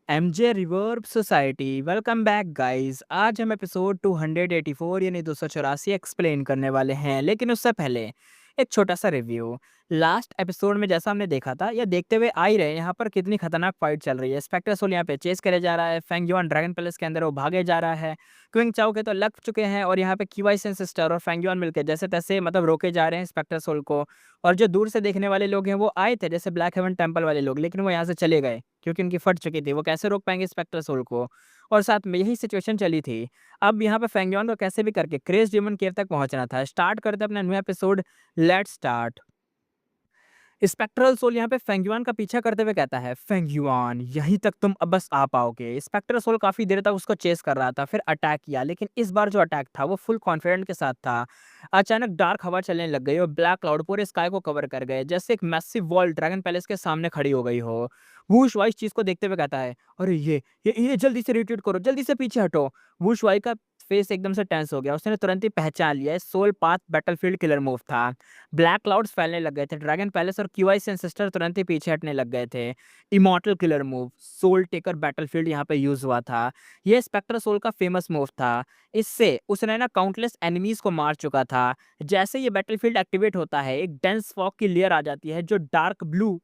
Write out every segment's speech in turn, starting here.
MJ reverb society welcome back guys. आज हम episode 284 यानी 284 एक्सप्लेन करने वाले हैं, लेकिन उससे पहले एक छोटा सा रिव्यू। लास्ट एपिसोड में जैसा हमने देखा था या देखते हुए आ ही रहे हैं, यहाँ पर कितनी खतरनाक फाइट चल रही है। स्पेक्टर सोल यहाँ पे चेस करे जा रहा है, फेंग युआन ड्रैगन पैलेस के अंदर वो भागे जा रहा है। क्विंग चाओ के तो लग चुके हैं और यहाँ पे क्यूआई सेन सिस्टर और फेंग युआन मिलकर जैसे तैसे मतलब रोके जा रहे हैं स्पेक्टर सोल को। और जो दूर से देखने वाले लोग हैं वो आए थे जैसे ब्लैक हेवन टेम्पल वाले लोग, लेकिन वो यहाँ से चले गए क्योंकि उनकी फट चुकी थी। वो कैसे रोक पाएंगे स्पेक्टर सोल को। और साथ में यही सिचुएशन चली थी। अब यहाँ पे फेंगयॉन को कैसे भी करके क्रेज डिमन केव तक पहुंचना था। स्टार्ट करते अपना new episode. Let's start. Spectral soul यहाँ पे फेंगयुआन का पीछा करते हुए कहता है, फेंगयुआन यहीं तक तुम अब बस आ पाओगे। स्पेक्ट्रल सोल काफी देर तक उसको चेस कर रहा था, फिर अटैक किया, लेकिन इस बार जो अटैक था वो फुल कॉन्फिडेंट के साथ था। अचानक डार्क हवा चलने लग गई और ब्लैक क्लाउड पूरे स्काई को कवर कर गए, जैसे एक मैसिव वॉल ड्रैगन पैलेस के सामने खड़ी हो गई हो। वूश वाई इस चीज को देखते हुए कहता है, अरे ये जल्दी से रिट्रीट करो, जल्दी से पीछे हटो। वूश वाई का फेस एकदम से टेंस हो गया। उसने तुरंत ही पहचान लिया soul path battlefield killer move था। ब्लैक क्लाउड्स फैलने लग गए थे। ड्रैगन पैलेस और क्यूआई एंसेस्टर तुरंत ही पीछे हटने लग गए थे। Immortal killer move soul taker battlefield यहाँ पे यूज हुआ था। यह स्पेक्टर सोल का फेमस मूव था। इससे उसने ना काउंटलेस एनिमीज को मार चुका था। जैसे ये बैटलफील्ड एक्टिवेट होता है, एक डेंस फॉग की लेयर आ जाती है जो डार्क ब्लू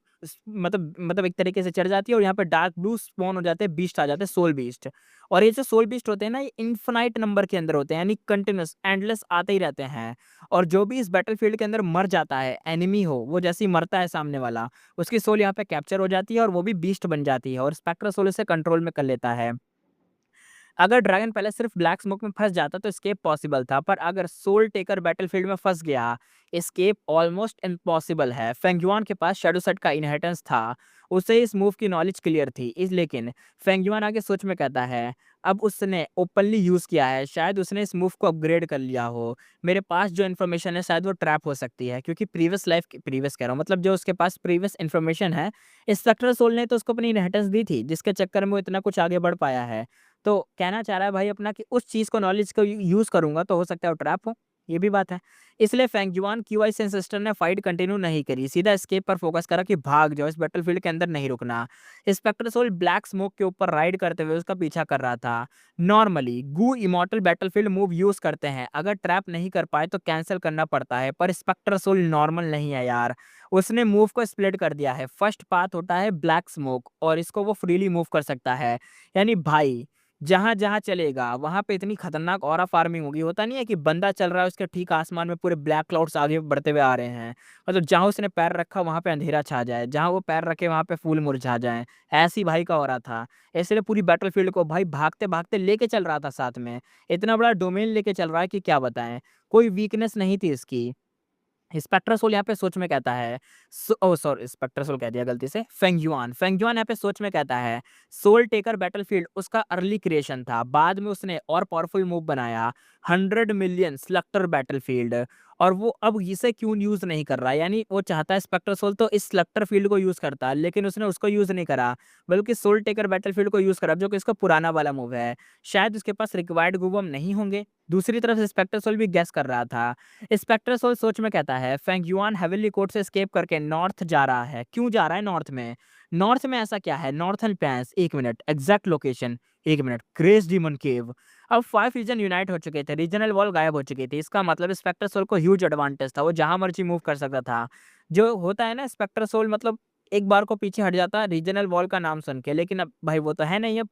मतलब एक तरीके से चढ़ जाती है और यहाँ पे डार्क ब्लू स्पॉन हो जाते हैं, बीस्ट आ जाते हैं, सोल बीस्ट। और ये जो सोल बीस्ट होते हैं ना, ये इन्फिनाइट नंबर के अंदर होते हैं, यानी कंटिन्यूस एंडलेस आते ही रहते हैं। और जो भी इस बैटलफील्ड के अंदर मर जाता है एनिमी हो, वो जैसे ही मरता है सामने वाला, उसकी सोल यहाँ पे कैप्चर हो जाती है और वो भी बीस्ट बन जाती है और स्पेक्टर सोल इसे कंट्रोल में कर लेता है। अगर ड्रैगन पहले सिर्फ ब्लैक स्मोक में फंस जाता तो एस्केप पॉसिबल था, पर अगर सोल टेकर बैटलफील्ड में फंस गया, एस्केप ऑलमोस्ट इम्पॉसिबल है। फेंगयुआन के पास शैडो सेट का इनहेरिटेंस था, उसे इस मूव की नॉलेज क्लियर थी। इस लेकिन फेंगयुआन आगे सोच में कहता है, अब उसने ओपनली यूज किया है, शायद उसने इस मूव को अपग्रेड कर लिया हो। मेरे पास जो इन्फॉर्मेशन है शायद वो ट्रैप हो सकती है, क्योंकि प्रीवियस लाइफ प्रीवियस कह रहा हूँ, मतलब जो उसके पास प्रीवियस इन्फॉर्मेशन है, स्पेक्टर सोल ने तो उसको अपनी इनहेरिटेंस दी थी, जिसके चक्कर में वो इतना कुछ आगे बढ़ पाया है। तो कहना चाह रहा है भाई अपना कि उस चीज़ को नॉलेज को यूज़ करूँगा तो हो सकता है वो ट्रैप हो, ये भी बात है। इसलिए फेंगजुआन क्यूआई सेंसेस्टर ने फाइट कंटिन्यू नहीं करी, सीधा एस्केप पर फोकस करा कि भाग जाओ, इस बैटलफील्ड के अंदर नहीं रुकना। स्पेक्टर सोल ब्लैक स्मोक के ऊपर राइड करते हुए उसका पीछा कर रहा था। नॉर्मली गू इमॉर्टल बैटलफील्ड मूव यूज करते हैं, अगर ट्रैप नहीं कर पाए तो कैंसिल करना पड़ता है, पर स्पेक्टर सोल नॉर्मल नहीं है यार। उसने मूव को स्प्लिट कर दिया है। फर्स्ट पाथ होता है ब्लैक स्मोक और इसको वो फ्रीली मूव कर सकता है। यानी भाई जहाँ जहाँ चलेगा वहां पे इतनी खतरनाक ऑरा फार्मिंग होगी। होता नहीं है कि बंदा चल रहा है, उसके ठीक आसमान में पूरे ब्लैक क्लाउड्स आगे बढ़ते हुए आ रहे हैं, मतलब जहां उसने पैर रखा वहां पे अंधेरा छा जाए, जहां वो पैर रखे वहां पे फूल मुरझा जाए। ऐसी भाई का ऑरा था। इसलिए पूरी बैटलफील्ड को भाई भागते भागते लेके चल रहा था साथ में। इतना बड़ा डोमेन लेके चल रहा है कि क्या बताएं। कोई वीकनेस नहीं थी इसकी। स्पेक्टर सोल यहाँ पे सोच में कहता है, ओ सॉरी, स्पेक्टर सोल कह दिया गलती से, फेंगयुआन फेंगयुआन यहाँ पे सोच में कहता है, सोल टेकर बैटलफील्ड उसका अर्ली क्रिएशन था, बाद में उसने और पावरफुल मूव बनाया, 100 मिलियन स्लक्टर बैटलफील्ड। और वो अब इसे क्यों यूज नहीं कर रहा, यानी वो चाहता है स्पेक्टर सोल तो इस स्लक्टर फील्ड को यूज करता, लेकिन उसने उसको यूज नहीं करा, बल्कि सोल टेकर बैटलफील्ड को यूज करा, जो कि इसका पुराना वाला मूव है। शायद उसके पास रिक्वायर्ड गुबम नहीं होंगे। दूसरी तरफ स्पेक्टर सोल भी गैस कर रहा था। स्पेक्टर सोल सोच में कहता है, फेंगयुआन हेवनली कोर्ट से एस्केप करके नॉर्थ जा रहा है। क्यों जा रहा है नॉर्थ में? नॉर्थ में ऐसा क्या है? नॉर्थन पैंस, एक मिनट, एग्जैक्ट लोकेशन, एक मिनट, क्रेज डीमन केव। अब 5 रीजन यूनाइट हो चुके थे, रीजनल वॉल गायब हो चुकी थी। इसका मतलब स्पेक्टर सोल को ह्यूज एडवांटेज था, वो जहां मर्जी मूव कर सकता था। जो होता है ना स्पेक्टर सोल, मतलब एक बार को पीछे हट जाता रीजनल वॉल का नाम सुन के, लेकिन अब भाई वो तो है नहीं। अब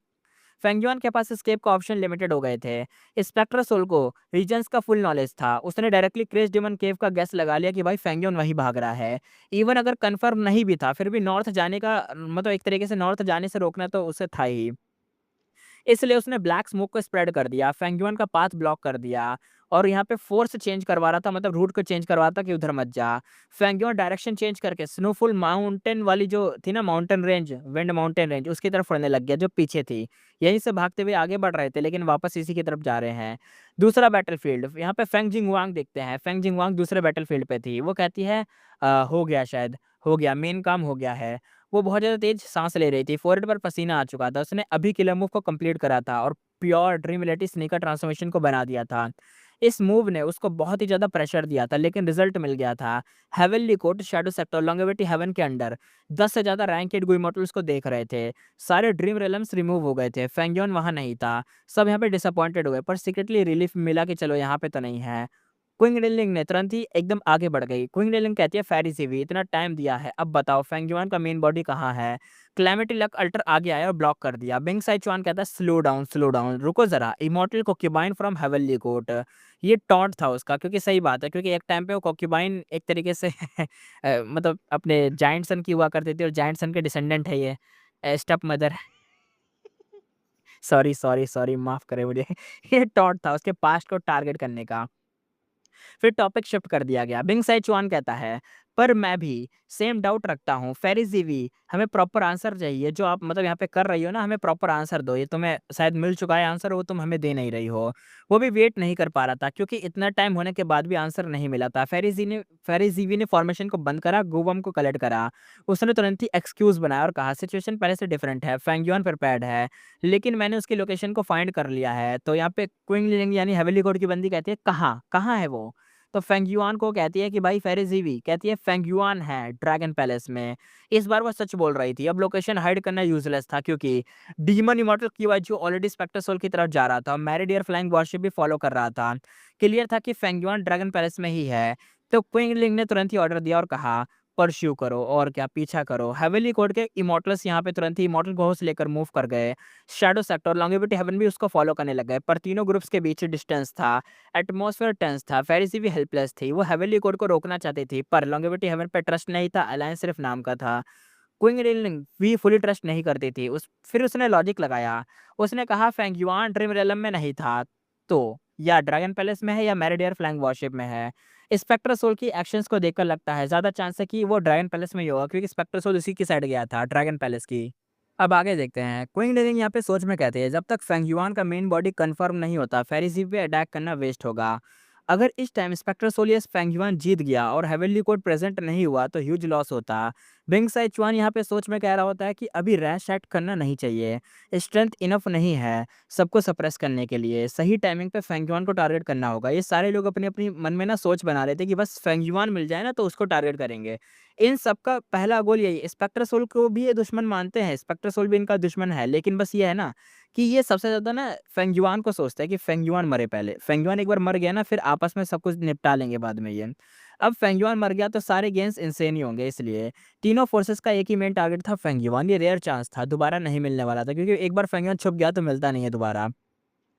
फेंगजुआन के पास एस्केप का ऑप्शन लिमिटेड हो गए थे। स्पेक्टर सोल को रीजन्स का फुल नॉलेज था, उसने डायरेक्टली क्रेज डिमन केव का गैस लगा लिया कि भाई फेंगजुआन वहीं भाग रहा है। इवन अगर कंफर्म नहीं भी था, फिर भी नॉर्थ जाने का मतलब एक तरीके से नॉर्थ जाने से रोकना तो उसे था ही। इसलिए उसने ब्लैक स्मोक को स्प्रेड कर दिया, फेंगयुआन का पाथ ब्लॉक कर दिया और यहाँ पे फोर्स चेंज करवा रहा था, मतलब रूट को चेंज करवा रहा था कि उधर मत जा। फेंगयुआन डायरेक्शन चेंज करके स्नोफुल माउंटेन वाली जो थी ना, mountain range, wind mountain range, उसकी तरफ उड़ने लग गया जो पीछे थी। यहीं से भागते हुए आगे बढ़ रहे थे, लेकिन वापस इसी की तरफ जा रहे हैं। दूसरा बैटलफील्ड यहाँ पे फेंग जिंगवांग देखते हैं। फेंग जिंगवांग दूसरे बैटलफील्ड पे थी। वो कहती है, हो गया, शायद हो गया, मेन काम हो गया है। वो बहुत ज़्यादा तेज सांस ले रही थी, फोrehead पर पसीना आ चुका था। उसने अभी किलर मूव को कंप्लीट करा था और pure dream reality sneaker transformation को बना दिया था। इस मूव ने उसको बहुत ही ज़्यादा प्रेशर दिया था, लेकिन रिजल्ट मिल गया था। Heavenly court, shadow sector, longevity heaven के अंडर 10 से ज़्यादा रैंक 8 गुइमॉर्टल्स को देख रहे थे। सारे ड्रीम रेलम्स रिमूव हो गए थे, फेंगियन वहाँ नहीं था। सब यहाँ पे डिसअपॉइंटेड हुए, पर सीक्रेटली रिलीफ मिला कि चलो यहाँ पे तो नहीं है। क्विंग लिलिंग ने तुरंत ही एकदम आगे बढ़ गई। क्विंग लिलिंग कहती है, फेरी सीवी इतना टाइम दिया है, अब बताओ फेंगयुआन का मेन बॉडी कहाँ है? क्लैमिटी लक अल्टर आगे आया और ब्लॉक कर दिया। बिंग साइचुआन कहता है, स्लो डाउन, रुको जरा, इमॉर्टल कोक्यूबाइन फ्रॉम हेवनली कोर्ट। ये टॉन्ट था उसका, क्योंकि सही बात है, क्योंकि एक टाइम पे वो कोक्यूबाइन एक तरीके से मतलब अपने जायंट सन की हुआ करती थी, और जायंट सन के डिसेंडेंट है ये, स्टेप मदर। सॉरी माफ करें मुझे। ये टॉन्ट था उसके पास्ट को टारगेट करने का। फिर टॉपिक शिफ्ट कर दिया गया। बिंग सैचुआन कहता है, पर मैं भी सेम डाउट रखता हूँ। फेरी जीवी, हमें प्रॉपर आंसर चाहिए। जो आप मतलब यहाँ पे कर रही हो ना, हमें प्रॉपर आंसर दो। ये तुम्हें शायद मिल चुका है आंसर, वो तुम हमें दे नहीं रही हो। वो भी वेट नहीं कर पा रहा था, क्योंकि इतना टाइम होने के बाद भी आंसर नहीं मिला था। फेरी जीवी ने फॉर्मेशन को बंद करा, गुवम को कलेक्ट करा। उसने तुरंत ही एक्सक्यूज बनाया और कहा, सिचुएशन पहले से डिफरेंट है, फेंगयुआन प्रिपेयर्ड है, लेकिन मैंने उसकी लोकेशन को फाइंड कर लिया है। तो यहाँ पे क्विंग लिंग यानी हेवेली कोड की बंदी कहती है, कहाँ कहाँ है वो? तो फेंगयुआन को कहती है कि भाई फेरिज़ीवी कहती है, फेंगयुआन है ड्रैगन पैलेस में। इस बार वो सच बोल रही थी। अब लोकेशन हाइड करना यूज़लेस था, क्योंकि demon immortal Qiju already spectre soul की तरफ जा रहा था और मैरिडियर फ्लाइंग वॉरशिप भी फॉलो कर रहा था। क्लियर था कि फेंगयुआन ड्रैगन पैलेस में ही है। तो क्विंगलिंग ने तुरंत ही ऑर्डर दिया और कहा, परस्यू करो, और क्या, पीछा करो। हेवेली कोड के इमॉर्टल्स यहाँ पे तुरंत ही इमॉर्टल घोस्ट लेकर मूव कर गए। शैडो सेक्टर और लॉन्गेविटी हेवन भी उसको फॉलो करने लग गए, पर तीनों ग्रुप्स के बीच डिस्टेंस था, एटमॉस्फेयर टेंस था। फेरिसी भी हेल्पलेस थी। वो हेवेली कोड को रोकना चाहती थी, पर लॉन्गेविटी हेवन पे ट्रस्ट नहीं था, अलायंस सिर्फ नाम का था। क्विंग रेलिंग भी फुली ट्रस्ट नहीं करती थी। फिर उसने लॉजिक लगाया। उसने कहा, फेंगयुआन ड्रीम रेलम में नहीं था, तो या ड्रैगन पैलेस में है, या मैरिडियर फ्लैंग वॉरशिप में है। स्पेक्टर सोल की एक्शंस को देखकर लगता है ज्यादा चांस है कि वो ड्रैगन पैलेस में ही होगा, क्योंकि स्पेक्टर सोल उसी की साइड गया था, ड्रैगन पैलेस की। अब आगे देखते हैं। क्विंग रेलिंग यहाँ पे सोच में कहते हैं, जब तक फेंगयुआन का मेन बॉडी कंफर्म नहीं होता, फेरिसी पे अटैक करना वेस्ट होगा। अगर इस टाइम स्पेक्टर सोलियस फेंगयुआन जीत गया और हेवनली कोड प्रेजेंट नहीं हुआ, तो ह्यूज लॉस होता। बिंग साइचुआन यहाँ पे सोच में कह रहा होता है कि अभी रैश एक्ट करना नहीं चाहिए, स्ट्रेंथ इनफ नहीं है सबको सप्रेस करने के लिए। सही टाइमिंग पे फेंगयुआन को टारगेट करना होगा। ये सारे लोग अपनी अपनी मन में ना सोच बना रहे थे कि बस फेंगयुआन मिल जाए ना, तो उसको टारगेट करेंगे। इन सबका पहला गोल यही है। स्पेक्टर सोल को भी ये दुश्मन मानते हैं, स्पेक्टर सोल भी इनका दुश्मन है, लेकिन बस ये है ना कि ये सबसे ज़्यादा ना फेंगयुआन को सोचते हैं कि फेंगयुआन मरे पहले। फेंगयुआन एक बार मर गया ना, फिर आपस में सब कुछ निपटा लेंगे बाद में ये। अब फेंगयुआन मर गया तो सारे गेम्स इंसेन ही होंगे, इसलिए तीनों फोर्सेस का एक ही मेन टारगेट था, फेंगयुआन। ये रेयर चांस था, दोबारा नहीं मिलने वाला था, क्योंकि एक बार फेंगयुआन छुप गया तो मिलता नहीं है दोबारा।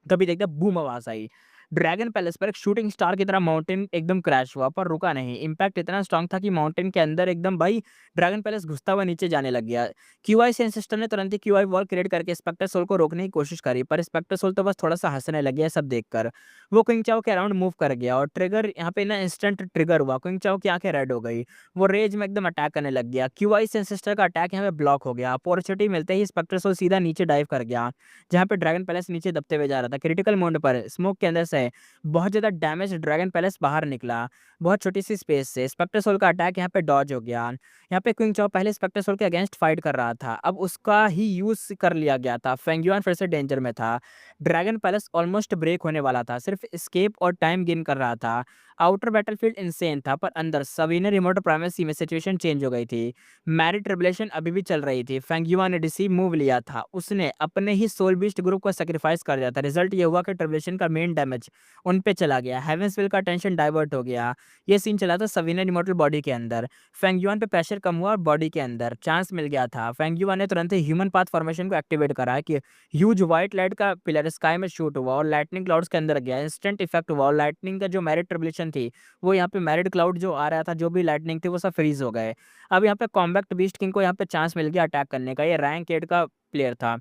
तभी देखते हैं, बूम आवाज आई। ड्रैगन पैलेस पर एक शूटिंग स्टार की तरह माउंटेन एकदम क्रैश हुआ, पर रुका नहीं। इम्पैक्ट इतना स्ट्रांग था कि माउंटेन के अंदर एकदम भाई ड्रैगन पैलेस घुसता हुआ नीचे जाने लग गया। क्यूआई सेंसिस्टर ने तुरंत ही क्यूआई वॉल क्रिएट करके स्पेक्टर सोल को रोकने की कोशिश करी, पर स्पेक्टर सोल तो बस थोड़ा सा हंसने लग गया सब देखकर। वो क्विंग चाओ के अराउंड मूव कर गया, और ट्रिगर यहाँ पे ना इंस्टेंट ट्रिगर हुआ। क्विंग चाओ की आंखें रेड हो गई, वो रेज में एकदम अटैक करने लग गया। क्यूआई सेंसिस्टर का अटैक यहाँ पे ब्लॉक हो गया। अपॉर्चुनिटी मिलते ही स्पेक्टर सोल सीधा नीचे डाइव कर गया, जहाँ पे ड्रैगन पैलेस नीचे दबते हुए जा रहा था। क्रिटिकल मोड पर स्मोक के अंदर से बहुत ज़्यादा डैमेज ड्रैगन पैलेस बाहर निकला, बहुत छोटी सी स्पेस से। स्पेक्टर सोल का अटैक यहाँ पे डॉज हो गया। यहाँ पे क्विंग चाओ पहले स्पेक्टर सोल के अगेंस्ट फाइट कर रहा था, अब उसका ही यूज कर लिया गया था। फेंगयुआन फिर से डेंजर में था। ड्रैगन पैलेस ऑलमोस्ट ब्रेक होने वाला था, सिर्फ स्केप और टाइम गेन कर रहा था। आउटर बैटलफील्ड इंसेन था, पर अंदर सवीने रिमोट प्राइमेसी में सिचुएशन चेंज हो गई थी। मैरिड ट्रिबुलेशन अभी भी चल रही थी। फेंगयुआन ने डिसीव मूव लिया था, उसने अपने ही सोल बीस्ट ग्रुप को सेक्रीफाइस कर दिया था। रिजल्ट ये हुआ कि ट्रिबुलेशन का मेन डैमेज उन पे चला गया। हेवेंसविल का टेंशन डाइवर्ट हो गया। ये सीन चला था सवीना इमॉर्टल बॉडी के अंदर। फेंगयुआन पे प्रेशर कम हुआ और बॉडी के अंदर चांस मिल गया था। फेंगयुआन ने तुरंत ही ह्यूमन पाथ फॉर्मेशन को एक्टिवेट करा कि ह्यूज व्हाइट लाइट का पिलर स्काई में शूट हुआ और लाइटनिंग क्लाउड्स के अंदर गया। इंस्टेंट इफेक्ट हुआ और लाइटनिंग का जो मैरिड ट्रिबुलेशन थी, वो यहाँ पे मैरिड क्लाउड जो आ रहा था, जो भी लाइटनिंग थी, वो सब फ्रीज हो गए। अब यहाँ पे कॉम्बैक्ट बीस्ट किंग को यहाँ पे चांस मिल गया अटैक करने का। ये रैंक 8 का प्लेयर था।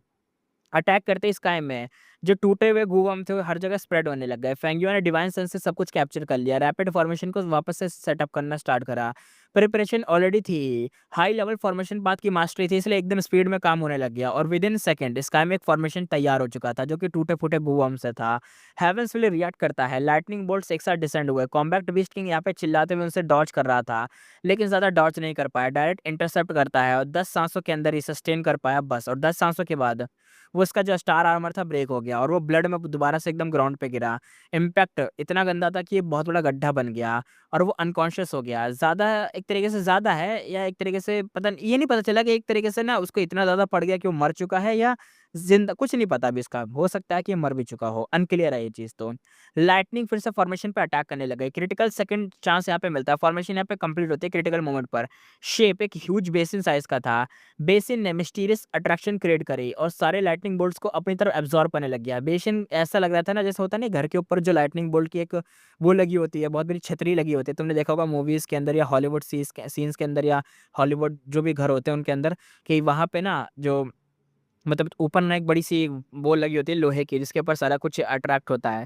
अटैक करते ही स्काई में जो टूटे हुए गूवम थे वो हर जगह स्प्रेड होने लग गए। फेंगयुआ ने डिवाइन सेंस से सब कुछ कैप्चर कर लिया। रैपिड फॉर्मेशन को वापस से सेटअप करना स्टार्ट करा। प्रिपरेशन ऑलरेडी थी, हाई लेवल फॉर्मेशन पाथ की मास्टरी थी, इसलिए एकदम स्पीड में काम होने लग गया और विद इन सेकंड स्काई में एक फॉर्मेशन तैयार हो चुका था, जो कि टूटे फूटे गूवम से था। हेवंस विल रिएक्ट करता है, लाइटनिंग बोल्ट्स एक साथ डिसेंड हुए। कॉम्बैक्ट बीस्ट किंग यहाँ पे चिल्लाते हुए उनसे डॉज कर रहा था, लेकिन ज्यादा डॉज नहीं कर पाया। डायरेक्ट इंटरसेप्ट करता है और 10 सांसों के अंदर ही सस्टेन कर पाया बस, और 10 सांसों के बाद वो उसका जो स्टार आर्मर था ब्रेक हो गया और वो ब्लड में दोबारा से एकदम ग्राउंड पे गिरा। इम्पैक्ट इतना गंदा था कि ये बहुत बड़ा गड्ढा बन गया और वो अनकॉन्शियस हो गया। ज़्यादा एक तरीके से ज़्यादा है या एक तरीके से ये नहीं पता चला कि एक तरीके से ना उसको इतना ज़्यादा पड़ गया कि वो मर चुका है या ज़िंदा, कुछ नहीं पता अभी इसका। हो सकता है कि ये मर भी चुका हो, अनक्लियर है ये चीज़ तो। लाइटनिंग फिर से फॉर्मेशन पे अटैक करने लग गई। क्रिटिकल सेकंड चांस यहाँ पे मिलता है। फॉर्मेशन यहाँ पे कंप्लीट होती है क्रिटिकल मोमेंट पर। शेप एक ह्यूज बेसिन साइज़ का था। बेसिन ने मिस्टीरियस अट्रैक्शन क्रिएट करी और सारे लाइटनिंग बोल्ट्स को अपनी तरफ एब्ज़ॉर्ब करने लग गया। बेसिन ऐसा लग रहा था ना जैसे होता नहीं घर के ऊपर जो लाइटनिंग बोल्ट की एक वो लगी होती है, बहुत बड़ी छतरी लगी होती है। तुमने देखा होगा मूवीज़ के अंदर या हॉलीवुड सीन्स के अंदर या हॉलीवुड जो भी घर होते हैं उनके अंदर कि वहाँ पे ना जो मतलब ऊपर ना एक बड़ी-सी वो लगी होती है लोहे की जिसके ऊपर सारा कुछ अट्रैक्ट होता है।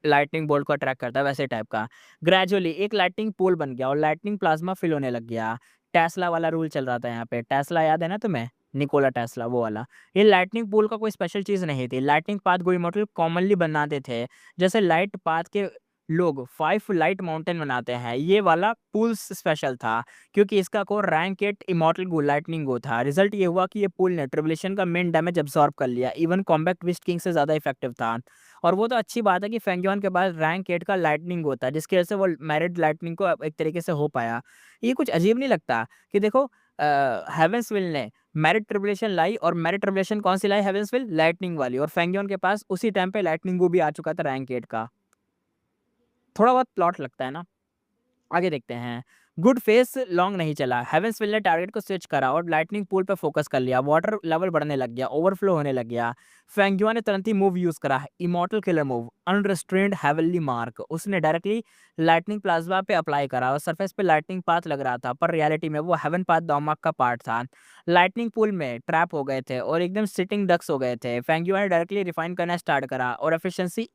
लाइटनिंग बोल्ट को अट्रैक्ट करता है वैसे टाइप का। ग्रेजुअली एक लाइटनिंग पोल बन गया और लाइटनिंग प्लाज़्मा फ़िल होने लग गया। टेस्ला वाला रूल चल रहा था यहाँ पे। टेस्ला याद है ना तुम्हें? निकोला टेस्ला वो वाला। ये लाइटनिंग पोल का कोई स्पेशल चीज़ नहीं थी। लाइटनिंग पाथ कोई मॉडल कॉमनली बनाते थे। जैसे लाइट पाथ के लोग 5 लाइट माउंटेन बनाते हैं, ये वाला पूल स्पेशल था क्योंकि इसका कोर रैंक 8 इमॉर्टल गो लाइटनिंग गो था। रिज़ल्ट ये हुआ कि ये पूल ने ट्रिब्यूलेशन का मेन डैमेज अब्ज़ॉर्ब कर लिया। इवन कॉम्बैट ट्विस्ट किंग से ज़्यादा इफेक्टिव था। और वो तो अच्छी बात है कि फेंगियोन के पास रैंक 8 का लाइटनिंग होता है, जिसकी वजह से वो मैरिड लाइटनिंग को एक तरीके से हो पाया। ये कुछ अजीब नहीं लगता कि देखो हेवेंसविल ने मैरिड ट्रिब्यूलेशन लाई और मैरिड ट्रिब्यूलेशन कौन-सी लाई हेवेंसविल? लाइटनिंग वाली और फेंगियोन के पास उसी टाइम पे लाइटनिंग वो भी आ चुका था रैंक 8 का। थोड़ा बहुत प्लॉट लगता है ना? आगे देखते हैं। गुड फेस लॉन्ग नहीं चला। हेवेंसविल ने टारगेट को स्विच करा और लाइटनिंग पूल पे फोकस कर लिया। वाटर लेवल बढ़ने लग गया, ओवरफ्लो होने लग गया। फेंग्युआ ने तुरंत ही मूव यूज करा, immortal killer move, unrestrained heavenly mark. उसने डायरेक्टली लाइटनिंग प्लाज्मा पे अप्लाई करा और सरफेस पे लाइटनिंग पाथ लग रहा था, पर रियलिटी में वो हेवन पाथ दामाक का पार्ट था। लाइटनिंग पूल में ट्रैप हो गए थे और एकदम सिटिंग डक्स हो गए थे। फेंग्युआ ने डायरेक्टली रिफाइन करना स्टार्ट करा और एफिशिएंसी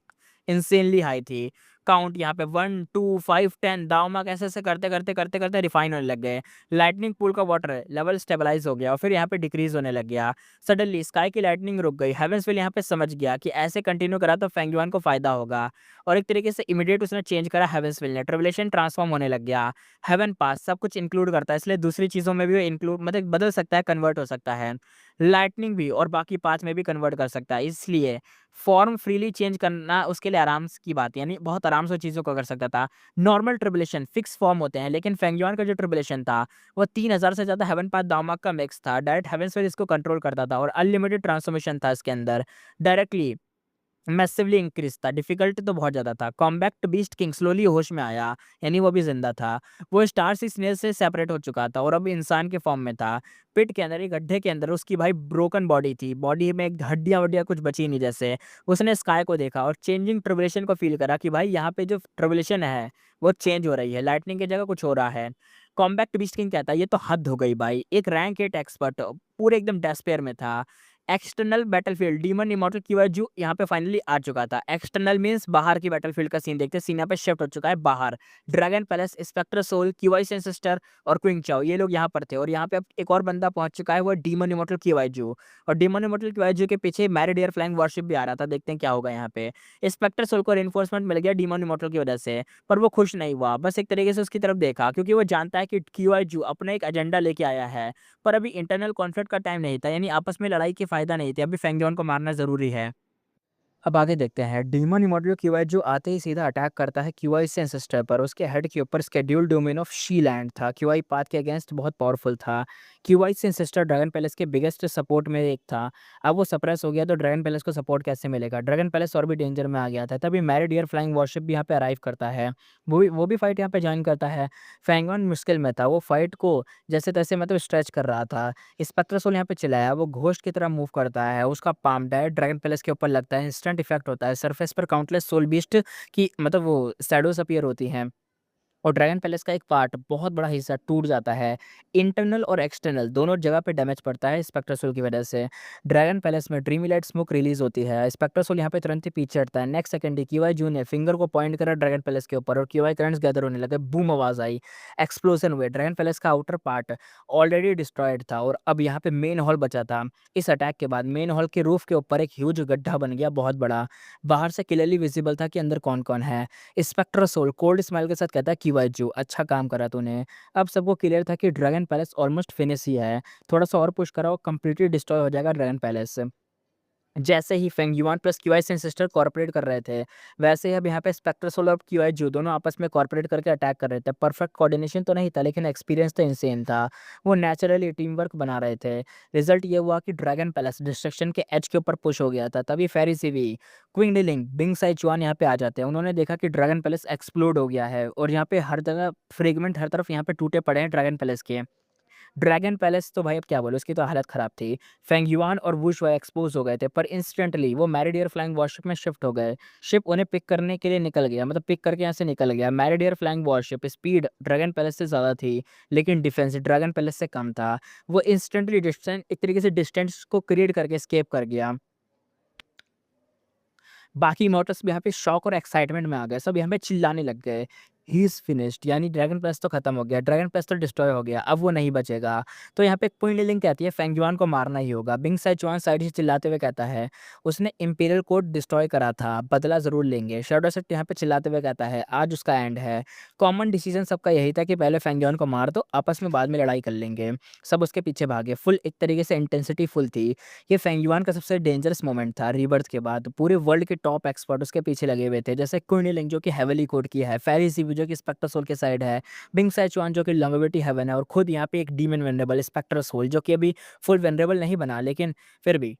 इंसेनली हाई थी। काउंट यहाँ पे 1, 2, 5, 10 दाव-माक ऐसे-ऐसे करते-करते रिफाइन होने लग गए। लाइटनिंग पूल का वाटर लेवल स्टेबलाइज़ हो गया और फिर यहाँ पे डिक्रीज़ होने लग गया। सडनली स्काई की लाइटनिंग रुक गई। हेवेंसविल यहाँ पे समझ गया कि ऐसे कंटिन्यू करा तो फेंगयुआन को फ़ायदा होगा और एक तरीके से इमीडिएट उसने चेंज करा हेवेंसविल ने। ट्रिब्यूलेशन ट्रांसफ़ॉर्म होने लग गया। हेवन पास सब कुछ इंक्लूड करता है, इसलिए दूसरी चीज़ों में भी वो इंक्लूड मतलब बदल सकता है, कन्वर्ट हो सकता है। लाइटनिंग भी और बाकी पाथ में भी कन्वर्ट कर सकता है, इसलिए फॉर्म फ्रीली चेंज करना उसके लिए आराम स की बात है, यानी बहुत आराम से चीज़ों को कर सकता था। नॉर्मल ट्रिब्यूलेशन फिक्स फॉर्म होते हैं, लेकिन फेंगयुआन का जो ट्रिब्यूलेशन था, वो 3000 से ज़्यादा हेवन पाथ दामाक का मिक्स था। डायरेक्ट हेवेंसफील्ड इसको कंट्रोल करता था और अनलिमिटेड ट्रांसफॉर्मेशन था इसके अंदर। डायरेक्टली मैसिवली इंक्रीज़ था, डिफ़िकल्टी तो बहुत ज़्यादा था। कॉम्बैक्ट बीस्ट किंग स्लोली होश में आया, यानी वो भी ज़िंदा था। वो स्टार सी स्नेल से सेपरेट हो चुका था और अब इंसान के फ़ॉर्म में था। पिट के अंदर, एक गड्ढे के अंदर उसकी भाई ब्रोकन बॉडी थी, बॉडी में हड्डियाँ-वड्डियाँ कुछ बची नहीं जैसे। उसने स्काई को देखा और चेंजिंग ट्रिब्यूलेशन को फ़ील करा कि भाई यहाँ पे जो ट्रिब्यूलेशन है, वो चेंज हो रही है, लाइटनिंग की जगह कुछ हो रहा है। कॉम्बैक्ट बीस्ट किंग कहता है, "ये तो हद हो गई भाई।" एक रैंक 8 एक्सपर्ट पूरे एकदम डेस्पेयर में था। External battlefield demon immortal keyword यहाँ पे फाइनली आ चुका था। एक्सटर्नल मीन्स बाहर की बैटलफील्ड का सीन देखते हैं, सीन यहाँ पे शिफ्ट हो चुका है बाहर। Dragon palace, spectre soul, Qi ancestor और क्विंग चाओ ये लोग यहाँ पर थे और यहाँ पे अब एक और बंदा पहुंच चुका है, वो डीमन इमॉर्टल कीवाईजू। और डीमन इमॉर्टल कीवाईजू के पीछे मैरिड एयर फ्लाइंग वॉरशिप भी आ रहा था, देखते हैं क्या होगा यहाँ पे। स्पेक्टर सोल को रिइंफोर्समेंट मिल गया डीमन इमॉर्टल की वजह से, पर वो खुश नहीं हुआ, बस एक तरीके से उसकी तरफ देखा क्योंकि वो जानता है कि क्यूआईजू अपना एक एजेंडा लेके आया है। पर अभी इंटरनल कॉन्फ्लिक्ट का टाइम नहीं था, यानी आपस में लड़ाई की फ़ायदा नहीं थी, अभी फेंगजॉन को मारना ज़रूरी है। अब आगे देखते हैं। डीमन इमॉर्टल क्यूआई जो आते ही सीधा अटैक करता है क्यूआई से एंसेस्टर पर। उसके हेड के ऊपर schedule domain of she land था। क्यूआई पाथ के अगेंस्ट बहुत पावरफुल था। क्यूआई से एंसेस्टर ड्रैगन पैलेस के बिगेस्ट सपोर्ट में एक था। अब वो सप्रेस हो गया तो ड्रैगन पैलेस को सपोर्ट कैसे मिलेगा? ड्रैगन पैलेस और भी डेंजर में आ गया था। तभी मैरिड एयर फ्लाइंग वॉरशिप भी यहाँ पे अराइव करता है। वो भी फाइट यहाँ पे जॉइन करता है। फैंगॉन मुश्किल में था। वो फाइट को जैसे-तैसे मतलब स्ट्रेच कर रहा था। स्पेक्टर सोल यहाँ पे चिल्लाया, वो घोस्ट की तरह मूव करता है, उसका पाम डायरेक्ट ड्रैगन पैलेस के ऊपर लगता है, इंस्टेंट इफेक्ट होता है, सरफेस पर काउंटलेस सोल बीस्ट की मतलब वो शैडोज़ अपीयर होती हैं। और ड्रैगन पैलेस का एक पार्ट बहुत बड़ा हिस्सा टूट जाता है। इंटरनल और एक्सटर्नल दोनों जगह पे डैमेज पड़ता है स्पेक्टर सोल की वजह से। ड्रैगन पैलेस में ड्रीमी लाइट स्मोक रिलीज़ होती है। स्पेक्टर सोल यहाँ पे तुरंत ही पीछे हटता है। नेक्स्ट सेकंड ही क्यूआई जू ने फिंगर को पॉइंट करा ड्रैगन पैलेस के ऊपर और क्यूआई करंट्स गैदर होने लगे। बूम आवाज़ आई। एक्सप्लोजन हुए। ड्रैगन पैलेस का आउटर पार्ट ऑलरेडी डिस्ट्रॉयड था और अब यहाँ पे मेन हॉल बचा था। इस अटैक के बाद मेन हॉल के रूफ के ऊपर एक ह्यूज गड्ढा बन गया बहुत बड़ा। बाहर से क्लियरली विज़िबल था कि अंदर कौन-कौन है। स्पेक्टर सोल कोल्ड स्माइल के साथ कहता है क्यूआईजू अच्छा काम करा तूने। अब सबको क्लियर था कि ड्रैगन पैलेस ऑलमोस्ट फिनिश ही है। थोड़ा-सा और पुश करा और कंप्लीटली डिस्ट्रॉय हो जाएगा ड्रैगन पैलेस। जैसे ही Feng Yuan plus qi sister corporate कर रहे थे, वैसे ही अब यहाँ पे स्पेक्टर सोल और क्यूआई जो दोनों आपस में कॉर्पोरेट करके अटैक कर रहे थे। परफेक्ट कोऑर्डिनेशन तो नहीं था, लेकिन एक्सपीरियंस तो इनसेन था। वो नेचुरली टीम वर्क बना रहे थे। रिजल्ट ये हुआ कि ड्रैगन पैलेस डिस्ट्रक्शन के एज के ऊपर पुश हो गया था। तभी फेरी सीवी, क्विंग लिंग, बिंग साई चुआन यहाँ पे आ जाते हैं। उन्होंने देखा कि ड्रैगन पैलेस एक्सप्लोड हो गया है और यहाँ पे हर जगह फ्रेगमेंट हर तरफ यहाँ पे टूटे पड़े हैं ड्रैगन पैलेस के। ड्रैगन पैलेस तो भाई अब क्या बोलूँ, उसकी तो हालत ख़राब थी। फेंग युआन और वुश वाई एक्सपोज़ हो गए थे, पर इंस्टेंटली वो मैरिडियर फ्लाइंग वॉरशिप में शिफ्ट हो गए। शिप उन्हें पिक करने के लिए निकल गया, मतलब पिक करके यहाँ से निकल गया। मैरिडियर flying warship speed dragon palace से ज़्यादा थी, लेकिन डिफेंस ड्रैगन पैलेस से कम था। वो इंस्टेंटली डिस्टेंस एक तरीके से डिस्टेंस को क्रिएट करके एस्केप कर गया। बाकी इमोर्टल्स भी यहाँ पे शॉक और एक्साइटमेंट में आ गए। सब यहाँ पे चिल्लाने लग गए, ही इज़ फिनिश्ड, यानी ड्रैगन प्लस तो खत्म हो गया, ड्रैगन प्लस तो डिस्ट्रॉय हो गया, अब वो नहीं बचेगा। तो यहाँ पे क्वीन लिलिंग कहती है फेंग युआन को मारना ही होगा। बिंग सैचुआन साइड से चिल्लाते हुए कहता है उसने इंपीरियल कोड डिस्ट्रॉय करा था, बदला ज़रूर लेंगे। शैडो सेट यहाँ पे चिल्लाते हुए कहता है आज उसका एंड है। कॉमन डिसीजन सबका यही था कि पहले फेंग युआन को मार दो, आपस में बाद में लड़ाई कर लेंगे। सब उसके पीछे भागे, फुल एक तरीके से इंटेंसिटी फुल थी। ये फेंग युआन का सबसे डेंजरस मोमेंट था रीबर्थ के बाद। पूरे वर्ल्ड के टॉप एक्सपर्ट उसके पीछे लगे हुए थे, जैसे कुर्निलिंग जो कि हेवली कोड की है, फेरी सीवी जो कि स्पेक्टर सोल के साइड है, बिंग सैचुआन जो कि लॉन्गेविटी हेवन है, और खुद यहाँ पे एक डीमन वेनरेबल स्पेक्टर सोल जो कि अभी फुल वेनरेबल नहीं बना, लेकिन फिर भी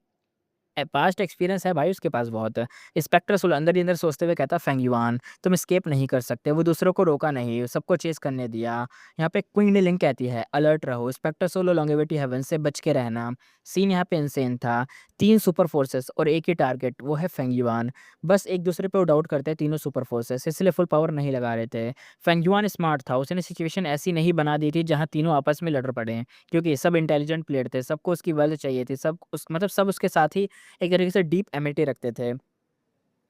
पास्ट एक्सपीरियंस है भाई उसके पास बहुत। स्पेक्टर सोल अंदर ही अंदर सोचते हुए कहता फेंग युआन तुम एस्केप नहीं कर सकते। वो दूसरों को रोका नहीं, सबको चेस करने दिया। यहाँ पे क्वीन लिंक कहती है अलर्ट रहो, स्पेक्टर सोल और लॉन्गेविटी हेवन से बच के रहना। सीन यहाँ पे इंसेन था। 3 सुपर फोर्सेस और एक ही टारगेट, वो है फेंग युआन। बस एक दूसरे पे वो डाउट करते हैं तीनों सुपर फोर्सेस, इसलिए फुल पावर नहीं लगा रहे थे। फेंग युआन स्मार्ट था, उसने सिचुएशन ऐसी नहीं बना दी थी जहाँ तीनों आपस में लड़ पड़े, क्योंकि सब इंटेलिजेंट प्लेयर थे, सबको उसकी वेल्थ चाहिए थी, सब उस मतलब सब उसके साथ ही एक तरीके से डीप एमिटी रखते थे।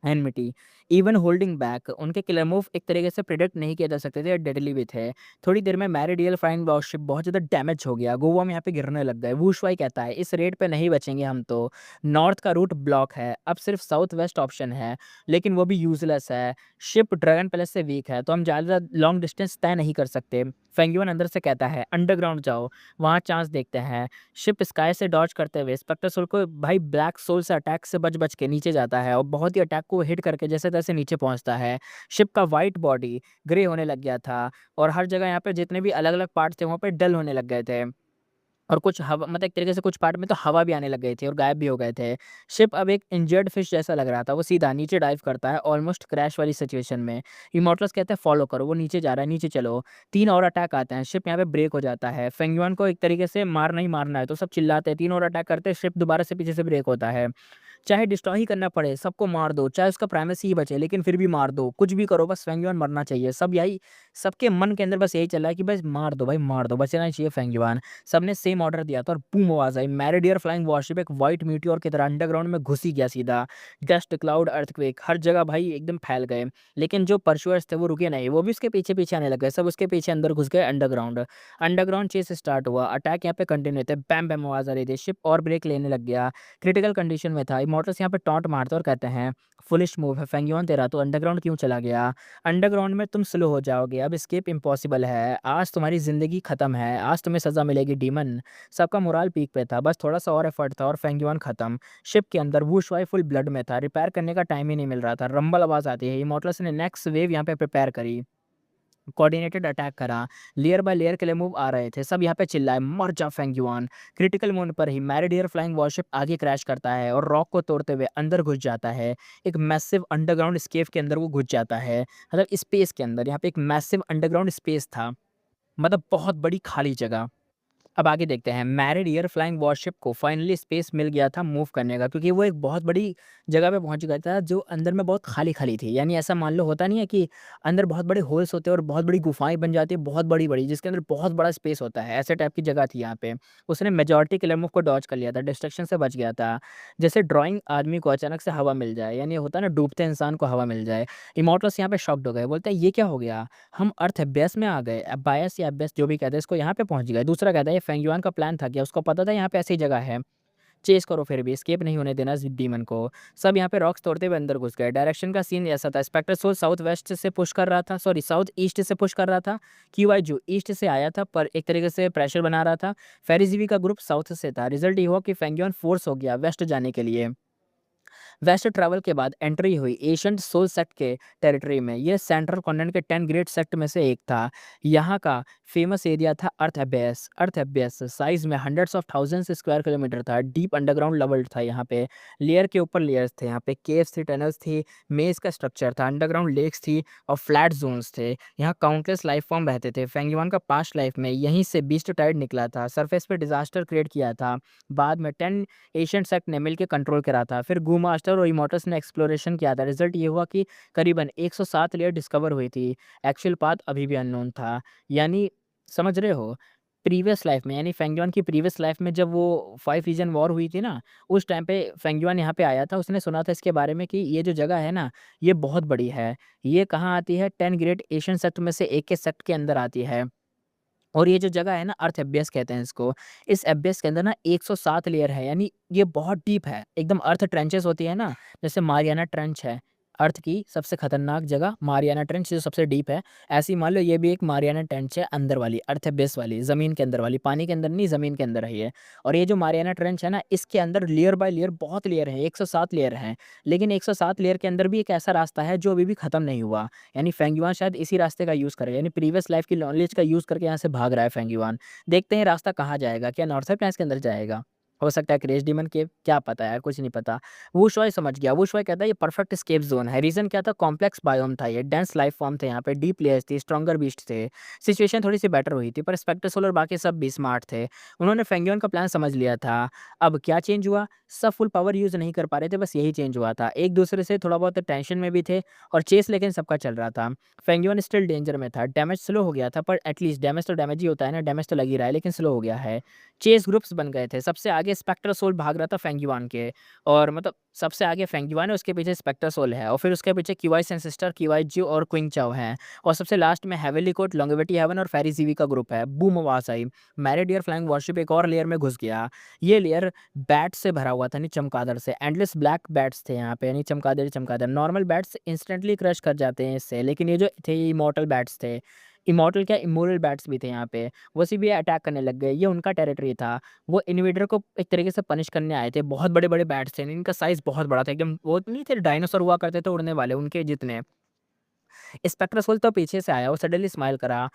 एनमिटी, इवन होल्डिंग बैक, उनके किलर मूव एक तरीके से प्रिडिक्ट नहीं किए जा सकते थे, डेडली भी थे। थोड़ी देर में मैरिडियल फ्लाइंग वॉरशिप बहुत ज़्यादा डैमेज हो गया, गोवा में यहाँ पे गिरने लग गए। वुशवाई कहता है इस रेट पे नहीं बचेंगे हम तो, नॉर्थ का रूट ब्लॉक है, अब सिर्फ साउथ वेस्ट ऑप्शन है, लेकिन वो भी यूजलेस है। शिप ड्रैगन पैलेस से वीक है, तो हम ज़्यादा लॉन्ग डिस्टेंस तय नहीं कर सकते। फेंग्यून अंदर से कहता है अंडरग्राउंड जाओ, वहाँ चांस देखते हैं। शिप स्काई से डॉज करते हुए स्पेक्टर सोल को भाई ब्लैक सोल से अटैक से बच बच के नीचे जाता है और बहुत ही अटैक को हिट करके जैसे तैसे नीचे पहुंचता है। शिप का वाइट बॉडी ग्रे होने लग गया था और हर जगह यहाँ पे जितने भी अलग अलग पार्ट थे वहाँ पे डल होने लग गए थे। और कुछ हवा मतलब एक तरीके से कुछ पार्ट में तो हवा भी आने लग गई थी और गायब भी हो गए थे। शिप अब एक इंजर्ड फिश जैसा लग रहा था, वो सीधा नीचे डाइव करता है ऑलमोस्ट क्रैश वाली सिचुएशन में। इमॉर्टल्स कहते हैं फॉलो करो, वो नीचे जा रहा है, नीचे चलो। 3 और अटैक आते हैं, शिप यहाँ पे ब्रेक हो जाता है। फेंगयुआन को एक तरीके से मारना ही मारना है, तो सब चिल्लाते हैं। 3 और अटैक करते हैं, शिप दोबारा से पीछे से ब्रेक होता है। चाहे डिस्ट्रॉय ही करना पड़े, सबको मार दो, चाहे उसका प्राइमेसी ही बचे, लेकिन फिर भी मार दो। कुछ भी करो, बस फेंगयुआन मरना चाहिए। सब यही सबके मन के अंदर बस यही चल रहा है कि बस मार दो भाई, मार दो, बचना ही चाहिए फेंगयुआन। सबने सेम ऑर्डर दिया था और बूम आवाज़ आई। मैरिडियर फ्लाइंग वॉरशिप एक व्हाइट मीटियोर की तरह अंडरग्राउंड में घुस ही गया सीधा। डस्ट क्लाउड अर्थक्वेक हर जगह भाई एकदम फैल गए। लेकिन जो परशुअर्स थे वो रुके नहीं, वो भी उसके पीछे-पीछे आने लग गए। सब उसके पीछे अंदर घुस गए अंडरग्राउंड। अंडरग्राउंड चेस स्टार्ट हुआ। अटैक यहाँ पे कंटिन्यू थे। बैम बैम आवाज़ आ रही थी। शिप और ब्रेक लेने लग गया। क्रिटिकल कंडीशन में था। इमॉर्टल्स यहाँ पे टॉन्ट मारते और कहते हैं फुलिश मूव है फेंगियोन तेरा, तो अंडरग्राउंड क्यों चला गया? अंडरग्राउंड में तुम स्लो हो जाओगे, अब एस्केप इम्पॉसिबल है। आज तुम्हारी ज़िंदगी ख़त्म है, आज तुम्हें सज़ा मिलेगी डीमन। सबका मोराल पीक पे था, बस थोड़ा सा और एफर्ट था और फेंगियोन ख़त्म। शिप के अंदर वुशवाई फुल ब्लड में था, रिपेयर करने का टाइम ही नहीं मिल रहा था। रंबल आवाज़ आती है। इमॉर्टल्स ने नेक्स्ट वेव यहाँ पे प्रिपेयर करी, कोऑर्डिनेटेड अटैक करा। लेयर बाय लेयर के लिए मूव आ रहे थे। सब यहाँ पे चिल्लाए मर जा फेंगयुआन। क्रिटिकल मोड पर ही मैरिडियर फ्लाइंग वॉरशिप आगे क्रैश करता है और रॉक को तोड़ते हुए अंदर घुस जाता है। एक मैसिव अंडरग्राउंड स्केव के अंदर वो घुस जाता है, मतलब स्पेस के अंदर। यहाँ पे एक मैसिव अंडरग्राउंड स्पेस था, मतलब बहुत बड़ी खाली जगह। अब आगे देखते हैं। मैरिड एयर फ्लाइंग वॉरशिप को फाइनली स्पेस मिल गया था मूव करने का, क्योंकि वो एक बहुत बड़ी जगह पे पहुंच गया था जो अंदर में बहुत खाली खाली थी। यानी ऐसा मान लो होता नहीं है कि अंदर बहुत बड़े होल्स होते हैं और बहुत बड़ी गुफाएं बन जाती है, बहुत बड़ी बड़ी, जिसके अंदर बहुत बड़ा स्पेस होता है, ऐसे टाइप की जगह थी यहाँ पे। उसने मेजोरिटी किलर मूव को डॉज कर लिया था, डिस्ट्रक्शन से बच गया था। जैसे ड्राइंग आदमी को अचानक से हवा मिल जाए, यानी होता है ना डूबते इंसान को हवा मिल जाए। इमोर्टल्स यहाँ पे शॉक्ड हो गए, बोलते हैं ये क्या हो गया, हम अर्थ एब्यस में आ गए, बायस या एब्यस जो भी कहते हैं इसको, यहाँ पे पहुंच गए। दूसरा कहता है ये फेंगयुआन का प्लान था क्या, उसको पता था यहाँ पे ऐसी जगह है। चेस करो, फिर भी एस्केप नहीं होने देना इस डीमन को। सब यहाँ पे रॉक्स तोड़ते हुए अंदर घुस गए। डायरेक्शन का सीन ऐसा था, स्पेक्टर सोल साउथ वेस्ट से पुश कर रहा था, सॉरी साउथ ईस्ट से पुश कर रहा था। क्यूआई जो ईस्ट से आया था पर एक तरीके से प्रेशर बना रहा था। फेरिजीवी का ग्रुप साउथ से था। रिजल्ट ये हुआ कि फेंगयुआन फोर्स हो गया वेस्ट जाने के लिए। वेस्ट ट्रैवल के बाद एंट्री हुई एशियंट सोल सेक्ट के टेरिटरी में। ये सेंट्रल कॉन्टिनेंट के 10 ग्रेट सेक्ट में से एक था। यहाँ का फेमस एरिया था अर्थ एबेस। अर्थ एबेस साइज में hundreds of thousands square kilometre था। डीप अंडरग्राउंड लेवल था यहाँ पे। लेयर के ऊपर लेयर्स थे, यहाँ पे केव्स थी, टनल्स थी, मेज का स्ट्रक्चर था, अंडरग्राउंड लेक्स थी और फ्लैट जोन्स थे। यहाँ काउंटलेस लाइफ फॉर्म रहते थे। फेंगयुआन का पास्ट लाइफ में यहीं से बीस्ट टाइड निकला था, सरफेस पे डिजास्टर क्रिएट किया था। बाद में 10 एशियंट सेक्ट ने मिलकर कंट्रोल करा था। फिर गू मास्टर और इमोर्टल्स ने एक्सप्लोरेशन किया था। रिजल्ट ये हुआ कि करीबन 107 लेयर डिस्कवर हुई थी। एक्चुअल पाथ अभी भी अननोन था। यानी समझ रहे हो, प्रीवियस लाइफ में यानी फेंगयुआन की प्रीवियस लाइफ में जब वो 5 रीजन वॉर हुई थी ना, उस टाइम पे फेंगयुआन यहाँ पे आया था। उसने सुना था इसके बारे में कि ये जो जगह है ना, ये बहुत बड़ी है। ये कहाँ आती है? 10 ग्रेट एशियन सेक्ट में से एक के सेक्ट के अंदर आती है। और ये जो जगह है ना, अर्थ एबियस कहते हैं इसको। इस एबियस के अंदर ना 107 लेयर है, यानी ये बहुत डीप है। एकदम अर्थ ट्रेंचेस होती है ना, जैसे मारियाना ट्रेंच है। अर्थ की सबसे खतरनाक जगह मारियाना ट्रेंच जो सबसे डीप है, ऐसे ही मान लो ये भी एक मारियाना ट्रेंच है, अंदर वाली अर्थ एबियस वाली, ज़मीन के अंदर वाली, पानी के अंदर नहीं, ज़मीन के अंदर है ये। और ये जो मारियाना ट्रेंच है ना, इसके अंदर लेयर बाय लेयर बहुत लेयर है, 107 लेयर हैं। लेकिन 107 लेयर के अंदर भी एक ऐसा रास्ता है जो अभी भी खत्म नहीं हुआ। यानी फेंगयुआन शायद इसी रास्ते का यूज़ करेगा, यानी प्रीवियस लाइफ की नॉलेज का यूज़ करके यहाँ से भाग रहा है फेंगयुआन। देखते हैं रास्ता कहाँ जाएगा, क्या नॉर्थन प्लेन्स के अंदर जाएगा? हो सकता है क्रेश डीमन केव, क्या पता यार, कुछ नहीं पता। वुशुआई समझ गया, वुशुआई कहता है ये परफेक्ट एस्केप ज़ोन है। रीज़न क्या था? कॉम्प्लेक्स बायोम था ये, डेंस लाइफ फॉर्म थे यहाँ पे, डीप लेयर्स थी, स्ट्रॉन्गर बीस्ट थे। सिचुएशन थोड़ी-सी बेटर हुई थी, पर स्पेक्ट्रसोल और बाकी सब भी स्मार्ट थे। उन्होंने फेंगयुआन का प्लान समझ लिया था। अब क्या चेंज हुआ? सब फुल पावर यूज़ नहीं कर पा रहे थे, बस यही चेंज हुआ था। एक-दूसरे से थोड़ा बहुत टेंशन में भी थे और चेस लेकिन सबका चल रहा था। फेंगयुआन स्टिल डेंजर में था। डैमेज स्लो हो गया था, पर एटलीस्ट डैमेज तो डैमेज ही होता है ना, डैमेज तो लग ही रहा है, लेकिन स्लो हो गया है। चेस ग्रुप्स बन गए थे। सबसे आगे स्पेक्टर सोल भाग रहा था फेंगयुआन के, और मतलब सबसे आगे फेंगयुआन है, उसके पीछे स्पेक्टर सोल है और फिर उसके पीछे क्यूआई सेंसिस्टर, क्यूआई ज्यू और क्विंग चाओ हैं। और सबसे लास्ट में हेवेली कोट, लॉन्गेविटी हेवन और फेरीजीवी का ग्रुप है। बूम आवाज़ आई। मैरिडियर फ्लाइंग वॉरशिप एक और लेयर में घुस गया। ये लेयर बैट्स से भरा हुआ था, यानी चमगादड़ से। एंडलेस ब्लैक बैट्स थे यहाँ पे, यानी चमगादड़ ही चमगादड़। नॉर्मल बैट्स इंस्टेंटली क्रश कर जाते हैं इससे, लेकिन ये जो थे ये इमॉर्टल बैट्स थे। इमॉर्टल क्या, इमोरल बैट्स भी थे यहाँ पे। वो सी भी अटैक करने लग गए, ये उनका टेरिटरी था। वो इन्वेडर को एक तरीके से पनिश करने आए थे। बहुत बड़े-बड़े बैट्स थे, इनका साइज़ बहुत बड़ा था, एकदम वो नहीं थे डायनासोर हुआ करते थे उड़ने वाले, उनके जितने। स्पेक्ट्रसोल तो पीछे से आया, वो सडनली स्माइल करा।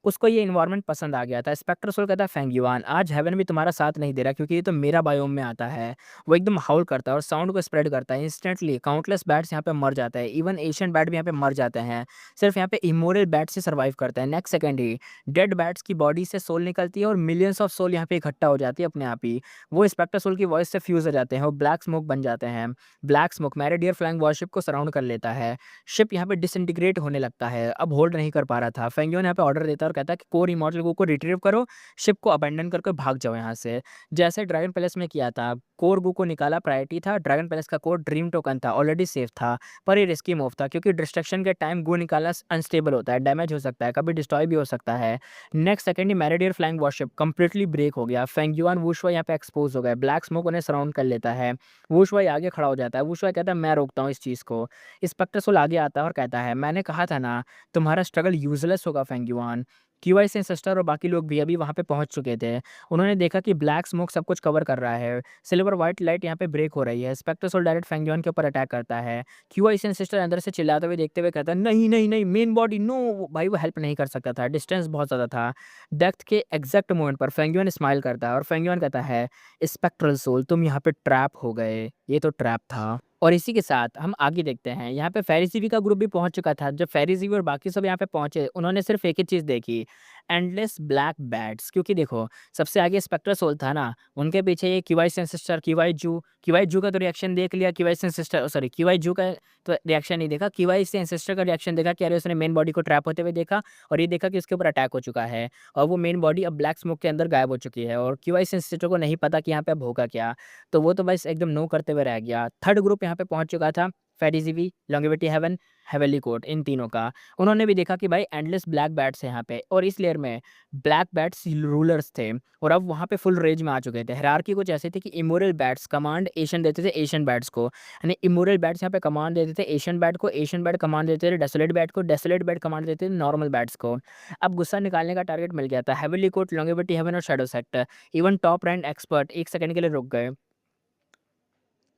उसको ये एनवायरनमेंट पसंद आ गया था। स्पेक्ट्रसोल कहता है, फेंगयुआन आज हेवन भी तुम्हारा साथ नहीं दे रहा, क्योंकि ये तो मेरा बायोम में आता है। वो एकदम हाउल करता है और साउंड को स्प्रेड करता है। इंस्टेंटली काउंटलेस बैट्स यहाँ पे मर जाते हैं। इवन एशियन बैट भी यहाँ पे मर जाते हैं। सिर्फ यहाँ पे इमोरल बैट्स ही सर्वाइव करते हैं। नेक्स्ट सेकंड ही डेड बैट्स की बॉडी से सोल निकलती है और मिलियंस ऑफ सोल यहाँ पे इकट्ठा हो जाती है अपने आप ही। वो स्पेक्ट्रसोल की वॉइस से फ्यूज हो जाते हैं और ब्लैक स्मोक बन जाते हैं। ब्लैक स्मोक मैरिडियर फ्लाइंग वॉरशिप को सराउंड कर लेता है। शिप यहाँ पे डिसइंटीग्रेट होने लगता है, अब होल्ड नहीं कर पा रहा था। फेंगयुआन यहाँ पे ऑर्डर देता है और कहता है कि कोर इमॉर्टल गू को रिट्रीव करो, शिप को अबैंडन करके भाग जाओ यहाँ से। जैसे ड्रैगन पैलेस में किया था, कोर गू को निकाला, प्रायोरिटी था। ड्रैगन पैलेस का कोर ड्रीम टोकन था, ऑलरेडी सेफ था, पर ये रिस्की मूव था, क्योंकि डिस्ट्रक्शन के टाइम गू निकालना अनस्टेबल होता है, डैमेज हो सकता है, कभी डिस्ट्रॉय भी हो सकता है। नेक्स्ट सेकंड ही मैरिडियर फ्लाइंग वॉरशिप कंप्लीटली ब्रेक हो गया। फेंगयुआन वुशुआई यहाँ पे एक्सपोज हो गए। ब्लैक स्मोक उन्हें सराउंड कर लेता है। वुशुआई आगे खड़ा हो जाता है। वुशुआई कहता है, मैं रोकता हूँ इस चीज़ को। स्पेक्ट्रसोल आगे आता है और कहता है, मैंने कहा था ना, तुम्हारा स्ट्रगल यूज़लेस होगा फेंगयुआन। क्यूआई सिस्टर और बाकी लोग भी अभी वहाँ पे पहुँच चुके थे। उन्होंने देखा कि ब्लैक स्मोक सब कुछ कवर कर रहा है। सिल्वर व्हाइट लाइट यहाँ पे ब्रेक हो रही है। स्पेक्ट्रसोल डायरेक्ट फेंगयुआन के ऊपर अटैक करता है। क्यूआई सिस्टर अंदर से चिल्लाते हुए देखते हुए कहता है, नहीं, नहीं, नहीं, मेन बॉडी नो। भाई वो हेल्प नहीं कर सकता था, डिस्टेंस बहुत ज़्यादा था। डेथ के एग्जैक्ट मोमेंट पर फेंगयुआन स्माइल करता है और फेंगयुआन कहता है, स्पेक्ट्रल सोल तुम यहाँ पे ट्रैप हो गए। ये तो ट्रैप था। और इसी के साथ हम आगे देखते हैं, यहाँ पे फेरिज़ी का ग्रुप भी पहुँच चुका था। जब फेरिज़ी और बाकी सब यहाँ पे पहुँचे, उन्होंने सिर्फ़ एक ही चीज़ देखी, एंडलेस ब्लैक बैट्स। क्योंकि देखो, सबसे आगे स्पेक्ट्रसोल था ना, उनके पीछे ये क्यूआई सेंसिस्टर, क्यूआई जू का तो रिएक्शन देख लिया, क्यूआई सेंसिस्टर सॉरी क्यूआई जू का तो रिएक्शन नहीं देखा, क्यूआई सेंसिस्टर का रिएक्शन देखा कि अरे उसने मेन बॉडी को ट्रैप होते हुए देखा और ये देखा कि उसके ऊपर अटैक हो चुका है और वो मेन बॉडी अब ब्लैक स्मोक के अंदर गायब हो चुकी है और क्यूआई सेंसिस्टर को नहीं पता कि यहाँ पे अब होगा क्या। तो वो तो बस एकदम नो करते हुए रह गया। थर्ड ग्रुप यहाँ पे पहुँच चुका था, फेरिज़ी, लॉन्गेविटी हेवन, हेवेली कोर्ट, इन तीनों का। उन्होंने भी देखा कि भाई एंडलेस ब्लैक बैट्स हैं यहाँ पे और इस लेयर में ब्लैक बैट्स रूलर्स थे और अब वहाँ पे फुल रेंज में आ चुके थे। हायरार्की कुछ ऐसे थी कि इमोरल बैट्स कमांड एशियन देते थे एशियन बैट्स को, यानी इमोरल बैट्स यहाँ पे कमांड देते थे एशियन बैट को, एशियन बैट कमांड देते थे डेसोलेट बैट को, डेसोलेट बैट कमांड देते थे नॉर्मल बैट्स को। अब गुस्सा निकालने का टारगेट मिल गया था। हेवेली कोर्ट, लॉन्गेविटी हेवन और shadow sector. Even top rank expert एक सेकंड के लिए रुक गए।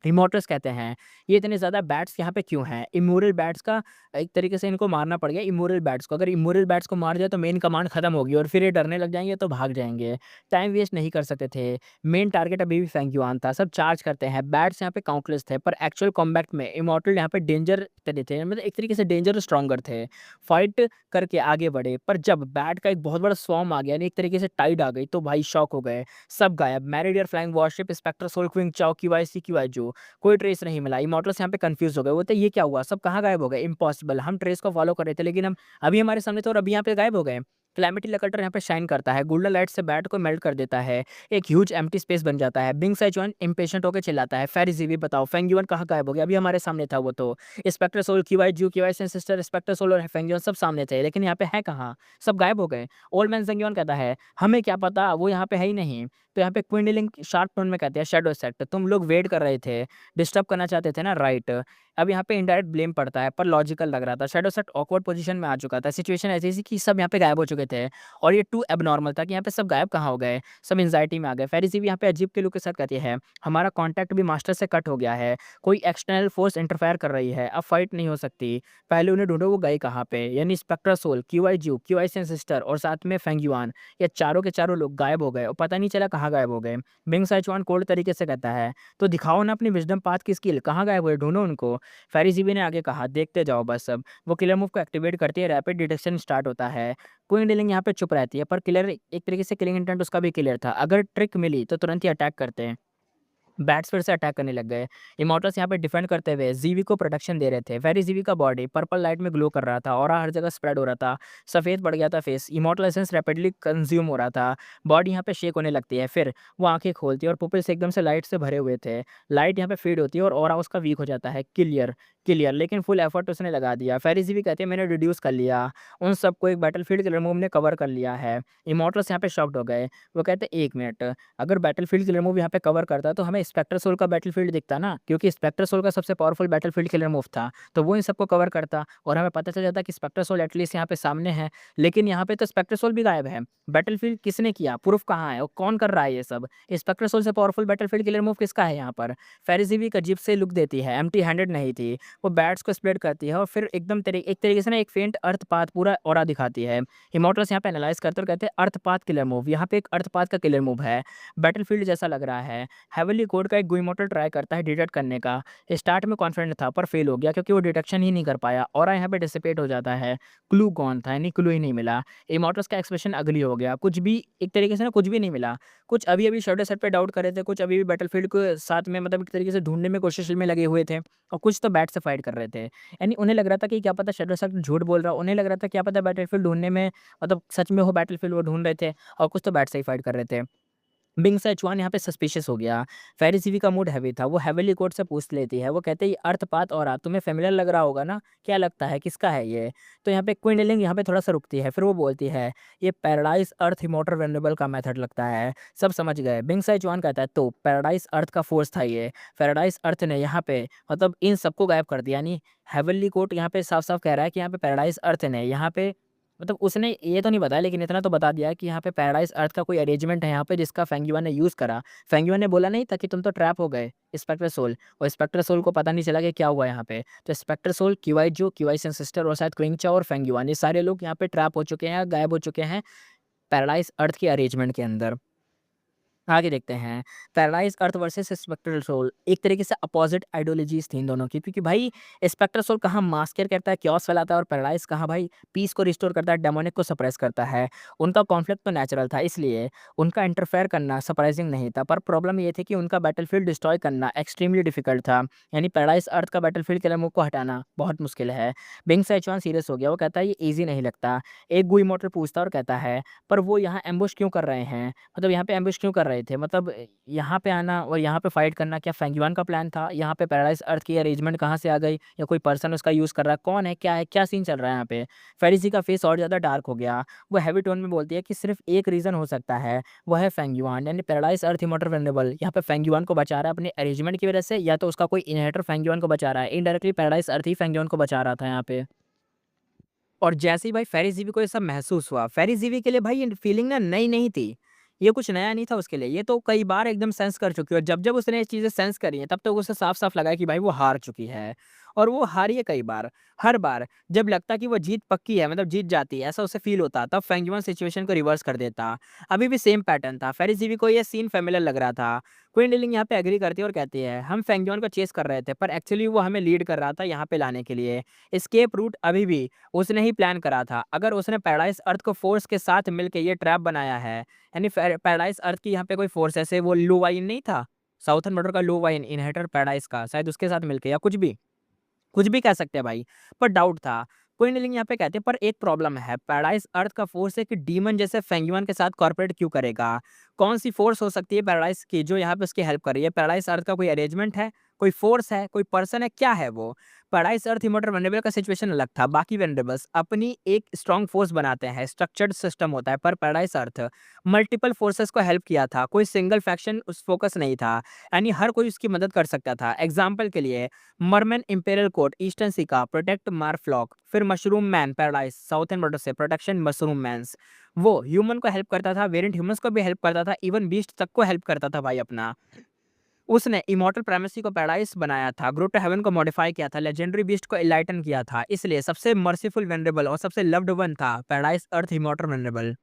इमॉर्टल्स कहते हैं, ये इतने ज़्यादा बैट्स यहाँ पे क्यों हैं? इमोरल बैट्स का एक तरीके से इनको मारना पड़ गया इमोरल बैट्स को। अगर इमोरल बैट्स को मार दिया तो मेन कमांड खत्म होगी और फिर ये डरने लग जाएँगे तो भाग जाएँगे। टाइम वेस्ट नहीं कर सकते थे। मेन टारगेट अभी भी फेंग युआन था। सब चार्ज करते हैं। बैट्स यहाँ पे काउंटलेस थे पर एक्चुअल कॉम्बैट में इमॉर्टल यहाँ पे डेंजर थे थे मतलब एक तरीके से डेंजर स्ट्रॉन्गर थे। फाइट करके आगे बढ़े पर जब बैट का एक बहुत बड़ा स्वॉर्म आ गया यानी एक तरीके से टाइड आ गई तो भाई शॉक हो गए। सब गायब। मैरिडियर flying warship, spectre, soul Qing Chao, क्यूआईसी, क्यूआईजू कोई ट्रेस नहीं मिला। इमॉर्टल्स यहाँ पे कंफ्यूज हो गए। बोलते ये क्या हुआ? सब कहाँ गायब हो गए? इम्पॉसिबल। हम ट्रेस को फॉलो कर रहे थे लेकिन हम अभी हमारे सामने थे और अभी यहाँ पे गायब हो गए। कैलेमिटी लकल्टर यहाँ पे शाइन करता है। गोल्डन लाइट से बैट को मेल्ट कर देता है। एक ह्यूज एम्प्टी स्पेस बन जाता है। बिंग साइचुआन इम्पेशेंट होकर चिल्लाता है, फेरी जीवी बताओ फेंग युआन कहाँ गायब हो गया? अभी हमारे सामने था वो तो। स्पेक्टर सोल, क्यूआई जू, क्यूआई सिस्टर, स्पेक्टर सोल और फेंग युआन सब सामने थे लेकिन यहाँ पे है कहाँ? सब गायब हो गए। ओल्ड मैन जेंग युआन कहता है, हमें क्या पता, वो यहाँ पे है ही नहीं। तो यहाँ पे क्विंडलिंग शार्प टोन में कहते हैं, शैडो सेट तुम लोग वेट कर रहे थे, डिस्टर्ब करना चाहते थे ना, राइट। अब यहाँ पे इनडायरेक्ट ब्लेम पड़ता है पर लॉजिकल लग रहा था। शैडो सेट ऑकवर्ड पोजीशन में आ चुका था। सिचुएशन ऐसी थी कि सब यहाँ पे गायब हो चुके थे और ये टू एबनॉर्मल था कि यहाँ पे सब गायब कहाँ हो गए। सब एंजाइटी में आ गए। फेरिसी भी यहाँ पे अजीब के लुक के साथ कहती है, हमारा कॉन्टैक्ट भी मास्टर से कट हो गया है। कोई एक्सटर्नल फोर्स इंटरफेयर कर रही है, अब फाइट नहीं हो सकती। पहले उन्हें ढूंढो वो गए कहाँ पे। यानी स्पेक्ट्रा सोल, क्यूआई जू, क्यूआई सिस्टर और साथ में फेंग युआन, ये चारों के चारों लोग गायब हो गए और पता नहीं चला कहाँ गायब हो गए। बिंग साइचुआन कोल्ड तरीके से कहता है, तो दिखाओ ना अपनी विजडम पाथ की स्किल, कहाँ गायब हुए, ढूंढो उनको। फेरिजीबी ने आगे कहा, देखते जाओ बस। अब वो किलर मूव को एक्टिवेट करती है। रैपिड डिटेक्शन स्टार्ट होता है। क्वीन डीलिंग यहाँ पे चुप रहती है पर किलर एक तरीके से किलिंग इंटेंट उसका भी क्लियर था। अगर ट्रिक मिली तो तुरंत ही अटैक करते हैं। बैट्स फिर से अटैक करने लग गए। इमॉर्टल्स यहाँ पे डिफेंड करते हुए जीवी को प्रोटेक्शन दे रहे थे। वेरी जीवी का बॉडी पर्पल लाइट में ग्लो कर रहा था और हर जगह स्प्रेड हो रहा था। सफ़ेद पड़ गया था face. Immortal essence rapidly consume हो रहा था। बॉडी यहाँ पे शेक होने लगती है। फिर वो आंखें खोलती है और पुपिल्स एकदम से लाइट से भरे हुए थे। लाइट यहाँ पे फीड होती है और ऑरा उसका वीक हो जाता है। क्लियर क्लियर लेकिन फुल एफर्ट उसने लगा दिया। फेरी जीवी कहती है, मैंने रिड्यूस कर लिया। उन सबको एक बैटलफील्ड किलर मूव ने कवर कर लिया है। इमॉर्टल्स यहाँ पे शॉक्ड हो गए। वो कहते हैं, एक मिनट, अगर बैटलफील्ड किलर मूव यहाँ पे कवर करता तो हमें स्पेक्टर सोल का बैटलफील्ड दिखता ना, क्योंकि स्पेक्टर सोल का सबसे पावरफुल बैटलफील्ड किलर मूव था। तो वो इन सबको कवर करता और हमें पता चल जाता कि स्पेक्टर सोल एटलीस्ट यहाँ पे सामने है। लेकिन यहाँ पे तो स्पेक्टर सोल भी गायब है। बैटलफील्ड किसने किया? प्रूफ कहाँ है? और कौन कर रहा है ये सब? स्पेक्टर सोल से पावरफुल बैटलफील्ड किलर मूव किसका है यहाँ पर? फेरिजीवी एक अजीब से लुक देती है। एम्प्टी हैंडेड नहीं थी। वो बैट्स को स्प्रेड करती है और फिर एकदम एक तरीके से ना एक फेंट अर्थपाथ पूरा ऑरा दिखाती है। इमॉर्टल्स यहाँ पे एनालाइज करते और कहते हैं, अर्थपाथ किलर मूव, यहाँ पे एक अर्थपाथ का किलर मूव है। बैटलफील्ड जैसा लग रहा है। हेवनली कोड का एक गुइमोटल ट्राई करता है डिटेक्ट करने का। स्टार्ट में कॉन्फिडेंट था पर फेल हो गया क्योंकि वो डिटेक्शन ही नहीं कर पाया। ऑरा यहाँ पे डिसिपेट हो जाता है। क्लू कौन था? यानी क्लू ही नहीं मिला। इमॉर्टल्स का एक्सप्रेशन अगली हो गया। कुछ भी एक तरीके से ना कुछ भी नहीं मिला। कुछ अभी-अभी शैडो सेट पे डाउट कर रहे थे, कुछ अभी भी बैटलफील्ड को साथ में मतलब एक तरीके से ढूँढने में कोशिश में लगे हुए थे और कुछ तो बैट से फाइट कर रहे थे। यानी उन्हें लग रहा था कि क्या पता शैडो सेट झूठ बोल रहा है, उन्हें लग रहा था क्या पता बैटलफील्ड ढूँढने में मतलब सच में वो बैटलफील्ड वो ढूँढ रहे थे और कुछ तो बैट से ही फाइट कर रहे थे। बिंग सेचुआन यहाँ पे सस्पिशियस हो गया। फेरिसीवी का मूड हैवी था। वो हेवनली कोड से पूछ लेती है। वो कहते हैं, ये अर्थपात ऑरा तुम्हें फ़ैमिलियर लग रहा होगा ना? क्या लगता है किसका है ये? तो यहाँ पे क्विंडलिंग यहाँ पे थोड़ा-सा रुकती है। फिर वो बोलती है, ये पैराडाइज़ अर्थ इमॉर्टल वल्नरेबल का मेथड लगता है। सब समझ गए। बिंग सेचुआन कहता है, तो पैराडाइज़ अर्थ का फ़ोर्स था ये। पैराडाइज़ अर्थ ने यहाँ पे मतलब इन सबको गायब कर दिया। यानी हेवनली कोड यहाँ पे साफ-साफ कह रहा है कि यहाँ पे पैराडाइज़ अर्थ ने यहाँ पे मतलब उसने ये तो नहीं बताया लेकिन इतना तो बता दिया है कि यहाँ पे पैराडाइज़ अर्थ का कोई अरेंजमेंट है यहाँ पे जिसका फेंग युआन ने यूज़ करा। फेंग युआन ने बोला नहीं था कि तुम तो ट्रैप हो गए स्पेक्टर सोल, और स्पेक्टर सोल को पता नहीं चला कि क्या हुआ यहाँ पे। तो स्पेक्टर सोल, क्यूआई जो, क्यूआई सिस्टर और शायद क्विंगचा और फेंग युआन, ये सारे लोग यहाँ पे ट्रैप हो चुके हैं या गायब हो चुके हैं पैराडाइज़ अर्थ के अरेंजमेंट के अंदर। आगे देखते हैं, पैराडाइज़ अर्थ वर्सेस स्पेक्ट्रल सोल। एक तरीके से अपोज़िट आइडियोलॉजीज़ थी इन दोनों की, क्योंकि भाई स्पेक्ट्रल सोल कहाँ मास केयर करता है, chaos फैलाता है, और पैराडाइज़ कहाँ भाई पीस को रिस्टोर करता है, डेमोनिक को सप्रेस करता है। उनका कॉन्फ्लिक्ट तो नेचुरल था, इसलिए उनका इंटरफेयर करना सरप्राइजिंग नहीं था। पर प्रॉब्लम ये थी कि उनका बैटलफील्ड डिस्ट्रॉय करना एक्सट्रीमली डिफिकल्ट था। यानी पैराडाइज़ अर्थ का बैटलफील्ड किलर मूव को हटाना बहुत मुश्किल है। बिंग सेचुआन सीरियस हो गया। वो कहता है, ये ईज़ी नहीं लगता। एक गू इमॉर्टल पूछता और कहता है, पर वो यहाँ एम्बुश क्यों कर रहे हैं? मतलब यहाँ पे एम्बुश क्यों कर रहे थे? मतलब यहाँ पे आना और यहाँ पे फाइट करना क्या फेंग युआन का प्लान था? यहाँ पे पैराडाइज़ अर्थ की अरेंजमेंट कहाँ से आ गई? या कोई पर्सन उसका यूज़ कर रहा है? कौन है? क्या है? क्या सीन चल रहा है यहाँ पे? फेरिसी का फेस और ज़्यादा डार्क हो गया। वो हेवी टोन में बोलती है कि सिर्फ़ एक रीज़न हो सकता है, वो है फेंग युआन। यानी पैराडाइज़ अर्थ इमॉर्टल वल्नरेबल यहाँ पे फेंग युआन को बचा रहा है अपने अरेंजमेंट की वज़ह से, या तो उसका कोई इनहेरिटर फेंग युआन को बचा रहा है। इनडायरेक्टली पैराडाइज़ अर्थ ही फेंग युआन को बचा रहा था यहाँ पे। और जैसे ही भाई फेरिज़ जीवी को ये सब महसूस हुआ, फेरिज़ जीवी के लिए भाई ये फीलिंग ना नई नहीं थी। ये कुछ नया नहीं था उसके लिए, ये तो कई बार एकदम सेंस कर चुकी है और जब-जब उसने ये चीज़ें सेंस करी हैं, तब तक उसे साफ-साफ लगा है कि भाई वो हार चुकी है और वो हारी है कई बार। हर बार जब लगता कि वो जीत पक्की है, मतलब जीत जाती है, ऐसा उसे फ़ील होता, तब फेंग युआन सिचुएशन को रिवर्स कर देता। अभी भी सेम पैटर्न था, फेरी ज़िवी को ये सीन फ़ैमिलियर लग रहा था। क्वीन लिलिंग यहाँ पे एग्री करती है और कहती है, "हम फेंग युआन को चेज़ कर रहे थे, पर एक्चुअली वो हमें लीड कर रहा था यहाँ पे लाने के लिए। एस्केप रूट अभी भी उसने ही प्लान करा था। अगर उसने पैराडाइज़ अर्थ को फ़ोर्स के साथ मिलके ये ट्रैप बनाया है, यानी पैराडाइज़ अर्थ की यहाँ पे कोई फ़ोर्स ऐसे वो लू वाइन नहीं था? साउथर्न बॉर्डर का लू वाइन, इन्हेरिटर पैराडाइज़ का, शायद उसके साथ मिलके या कुछ भी कह सकते हैं भाई, पर डाउट था। क्वीन लिलिंग यहाँ पे कहते हैं पर एक प्रॉब्लम है, पैराडाइज़ अर्थ का फ़ोर्स एक डीमन जैसे फेंग युआन के साथ कॉर्पोरेट क्यों करेगा? कौन-सी फ़ोर्स हो सकती है पैराडाइज़ की जो यहाँ पे उसकी हेल्प कर रही है? पैराडाइज़ अर्थ का कोई अरेंजमेंट है? कोई फ़ोर्स है? कोई पर्सन है? क्या है वो? पैराडाइज़ अर्थ इमॉर्टल वल्नरेबल का सिचुएशन अलग था, बाकी वल्नरेबल्स अपनी एक स्ट्रॉन्ग फ़ोर्स बनाते हैं, स्ट्रक्चर्ड सिस्टम होता है, पर पैराडाइज़ अर्थ मल्टीपल फ़ोर्सेस को हेल्प किया था, कोई सिंगल फैक्शन उस फ़ोकस नहीं था, यानी हर कोई उसकी मदद कर सकता था। एग्ज़ाम्पल के लिए मरमन इंपीरियल कोर्ट ईस्टर्न सी का प्रोटेक्ट मारफ्लॉक, फिर mushroom man paradise southern border से प्रोटेक्शन मशरूम मैन्स, वो ह्यूमन को हेल्प करता था, वेरिएंट ह्यूमंस को भी हेल्प करता था, इवन बीस्ट तक को हेल्प करता था भाई अपना। उसने इमॉर्टल प्रेमेसी को पैराडाइज बनाया था, ग्रुट हेवन को मॉडिफाई किया था, लेजेंडरी बीस्ट को एनलाइटन किया था, इसलिए सबसे मर्सीफुल वेनरेबल और सबसे लव्ड वन था पैराडाइज अर्थ इमॉर्टल वेनरेबल।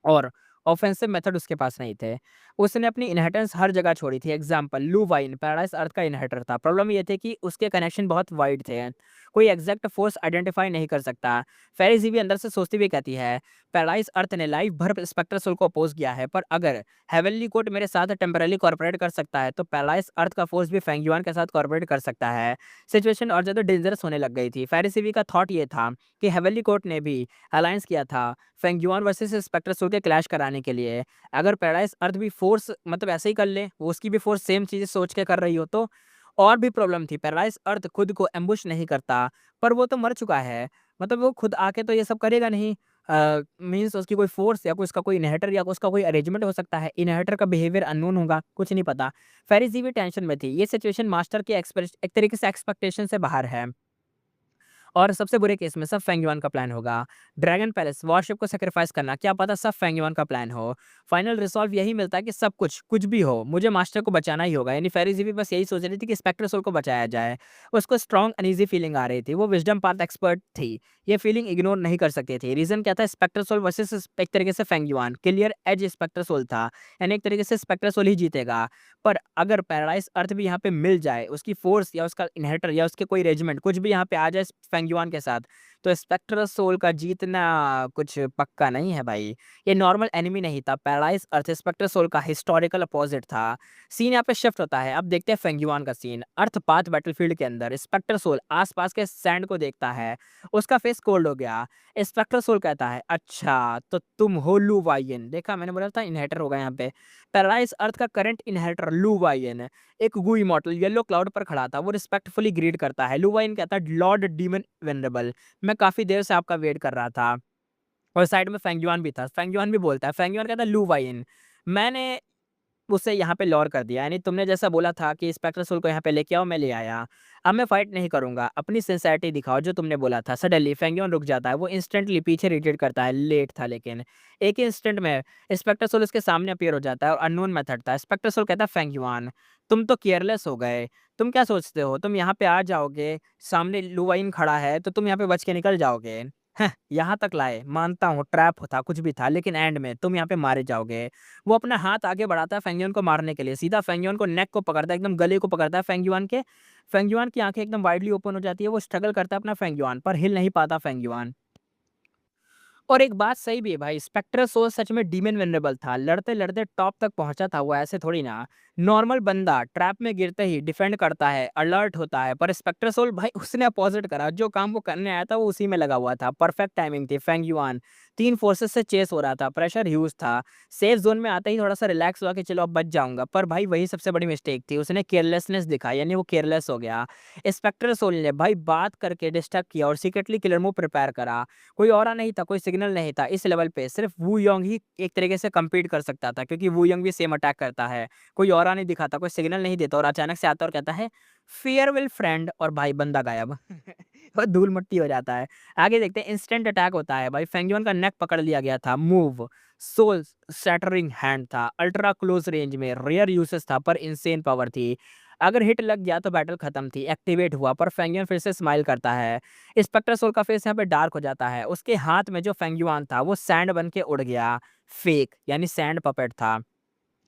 और ऑफेंसिव मेथड उसके पास नहीं थे। उसने अपनी इनहेरिटेंस हर जगह छोड़ी थी। एग्ज़ाम्पल लू वाइन पैराडाइज़ अर्थ का इनहेरिटर था। प्रॉब्लम ये थी कि उसके कनेक्शन बहुत वाइड थे। कोई एग्ज़ैक्ट फ़ोर्स आइडेंटिफ़ाई नहीं कर सकता। फेरिज़ भी अंदर से सोचती हुई कहती है, पैराडाइज़ अर्थ ने लाइफ़ भर स्पेक्टर सोल को अपोज़ किया है, पर अगर हेवनली कोर्ट मेरे साथ टेम्परेरी कोऑपरेट कर सकता है, तो पैराडाइज़ अर्थ का फ़ोर्स भी फेंग युआन के साथ कोऑपरेट कर सकता है। सिचुएशन और ज़्यादा डेंजरस होने लग गई थी। फेरिज़ का थॉट ये था कि हेवनली कोर्ट ने भी अलायंस किया था Feng Yuan versus spectre soul के क्लैश कराने के लिए। अगर पैराडाइज़ अर्थ भी फ़ोर्स मतलब ऐसे ही कर ले, वो उसकी भी फ़ोर्स सेम चीज़ें सोच के कर रही हो तो और भी प्रॉब्लम थी। पैराडाइज़ अर्थ खुद को एम्बुश नहीं करता, पर वो तो मर चुका है। मतलब वो खुद आके तो ये सब करेगा नहीं। मीन्स उसकी कोई फ़ोर्स या कोई उसका कोई इनहेरिटर या उसका कोई अरेंजमेंट हो सकता है। इनहेरिटर का बिहेवियर अननोन होगा, कुछ नहीं पता। फेरिज़ भी टेंशन में थी। ये सिचुएशन मास्टर के एक तरीके से एक्सपेक्टेशन से बाहर है। और सबसे बुरे केस में सब फेंग युआन का प्लान होगा। ड्रैगन पैलेस वॉरशिप को सैक्रिफाइस करना, क्या पता सब फेंग युआन का प्लान हो। फाइनल रिज़ॉल्व यही मिलता है कि सब कुछ, कुछ भी हो, मुझे मास्टर को बचाना ही होगा। यानी फेरी ज़ी बस यही सोच रही थी कि स्पेक्टर सोल को बचाया जाए। उसको स्ट्रॉन्ग अनईज़ी फीलिंग आ रही थी। वो विज़डम पाथ एक्सपर्ट थी। ये फीलिंग इग्नोर नहीं कर सकती थी। रीज़न क्या था? स्पेक्टर सोल वर्सेस एक तरीके से Feng Yuan. Clear edge spectre soul था। यानी एक तरीके से स्पेक्टर सोल ही जीतेगा। पर अगर पैराडाइज़ अर्थ भी यहाँ पे मिल जाए, उसकी फ़ोर्स या उसका इनहेरिटर या उसके कोई रेजिमेंट कुछ भी यहाँ पे आ जाए फेंग युआन के साथ, तो स्पेक्ट्रल सोल का जीतना कुछ पक्का नहीं है भाई। ये नॉर्मल एनिमी नहीं था, पैराडाइज़ अर्थ स्पेक्ट्रल सोल का हिस्टोरिकल अपोज़िट था। सीन यहाँ पे शिफ्ट होता है, अब देखते हैं फेंग युआन का सीन। अर्थ पाथ बैटलफ़ील्ड के अंदर स्पेक्ट्रल सोल आस-पास के सैंड को देखता है, उसका फेस कोल्ड हो गया। स्पेक्ट्रल सोल कहता है, "अच्छा, तो तुम हो लू वाइयन।" देखा मैंने बोला था इनहेरिटर होगा यहाँ पे। पैराडाइज़ अर्थ का करंट इनहेरिटर लू वाइयन एक गू इमॉर्टल येलो क्लाउड पर खड़ा था, वो रिस्पेक्टफुली ग्रीट करता है। लू वाइयन कहता है, "लॉर्ड डीमन वेनरेबल, मैं काफ़ी देर से आपका वेट कर रहा था।" और साइड में फेंग युआन भी था। फेंग युआन भी बोलता है, फेंग युआन कहता है, "लू वाइयन, मैंने उसे यहाँ पे लॉर कर दिया। यानी तुमने जैसा बोला था कि स्पेक्टर सोल को यहाँ पे लेके आओ, मैं ले आया। अब मैं फाइट नहीं करूँगा, अपनी सिंसियरिटी दिखाओ जो तुमने बोला था।" सडनली फेंगियोन रुक जाता है, वो इंस्टेंटली पीछे रिट्रीट करता है, लेट था लेकिन। एक ही इंस्टेंट में स्पेक्टर सोल उसके सामने अपीयर हो जाता है और अननोन मेथड था। स्पेक्टर सोल कहता है, "फेंगियुआन, तुम तो केयरलेस हो गए। तुम क्या सोचते हो? तुम यहाँ पे आ जाओगे, सामने लू वाइन खड़ा है, तो तुम यहाँ पे बच के निकल जाओगे? हह, यहाँ तक लाए, मानता हूँ ट्रैप था, कुछ भी था, लेकिन एंड में तुम यहाँ पे मारे जाओगे।" वो अपना हाथ आगे बढ़ाता है फेंगियोन को मारने के लिए, सीधा फेंगियोन को नेक को पकड़ता है, एकदम गले को पकड़ता है फेंगियुआन के। फेंगियुआन की आँखें एकदम वाइडली ओपन हो जाती है, वो स्ट्रगल करता है अपना फेंगियुआन पर हिल नहीं पाता फेंगियुआन। और एक बात सही भी है भाई, स्पेक्टर सोल सच में डीमन वल्नरेबल था। लड़ते-लड़ते टॉप तक पहुँचा था वो, ऐसे थोड़ी ना। नॉर्मल बंदा ट्रैप में गिरते ही डिफेंड करता है, अलर्ट होता है, पर स्पेक्टर सोल भाई उसने अपोज़िट करा। जो काम वो करने आया था वो उसी में लगा हुआ था। परफेक्ट टाइमिंग थी। फेंग युआन 3 फोर्सेस से चेस हो रहा था, प्रेशर ह्यूज था। सेफ ज़ोन में आते ही थोड़ा-सा रिलैक्स हुआ कि चलो अब बच जाऊँगा। पर भाई वही सबसे बड़ी मिस्टेक थी। उसने केयरलेसनेस दिखाई, यानी वो केयरलेस हो गया। स्पेक्टर सोल ने भाई बात करके डिस्ट्रैक्ट किया और सीक्रेटली किलर मूव प्रिपेयर करा। कोई ऑरा नहीं था, कोई सिग्नल नहीं था। इस लेवल पे सिर्फ वू योंग ही एक तरीके से कम्पीट कर सकता था, क्योंकि वू योंग भी सेम अटैक करता है। कोई ऑरा नहीं दिखाता, कोई सिग्नल नहीं देता और अचानक से आता और कहता है, "फेयरवेल फ्रेंड" और भाई बंदा गायब। वो धूल-मिट्टी हो जाता है। आगे देखते हैं, इंस्टेंट अटैक होता है भाई, फेंगियोन का नेक पकड़ लिया गया था, मूव। सोल शैटरिंग हैंड था, अल्ट्रा क्लोज रेंज में, रेयर यूसेस था पर इंसेन पावर थी। अगर हिट लग गया तो बैटल खत्म थी। एक्टिवेट हुआ पर फेंगयुआन फिर से स्माइल करता है। स्पेक्टर सोल का फेस यहाँ पे डार्क हो जाता है। उसके हाथ में जो फेंगयुआन था वो सैंड बन के उड़ गया। फेक यानी सैंड पपेट था।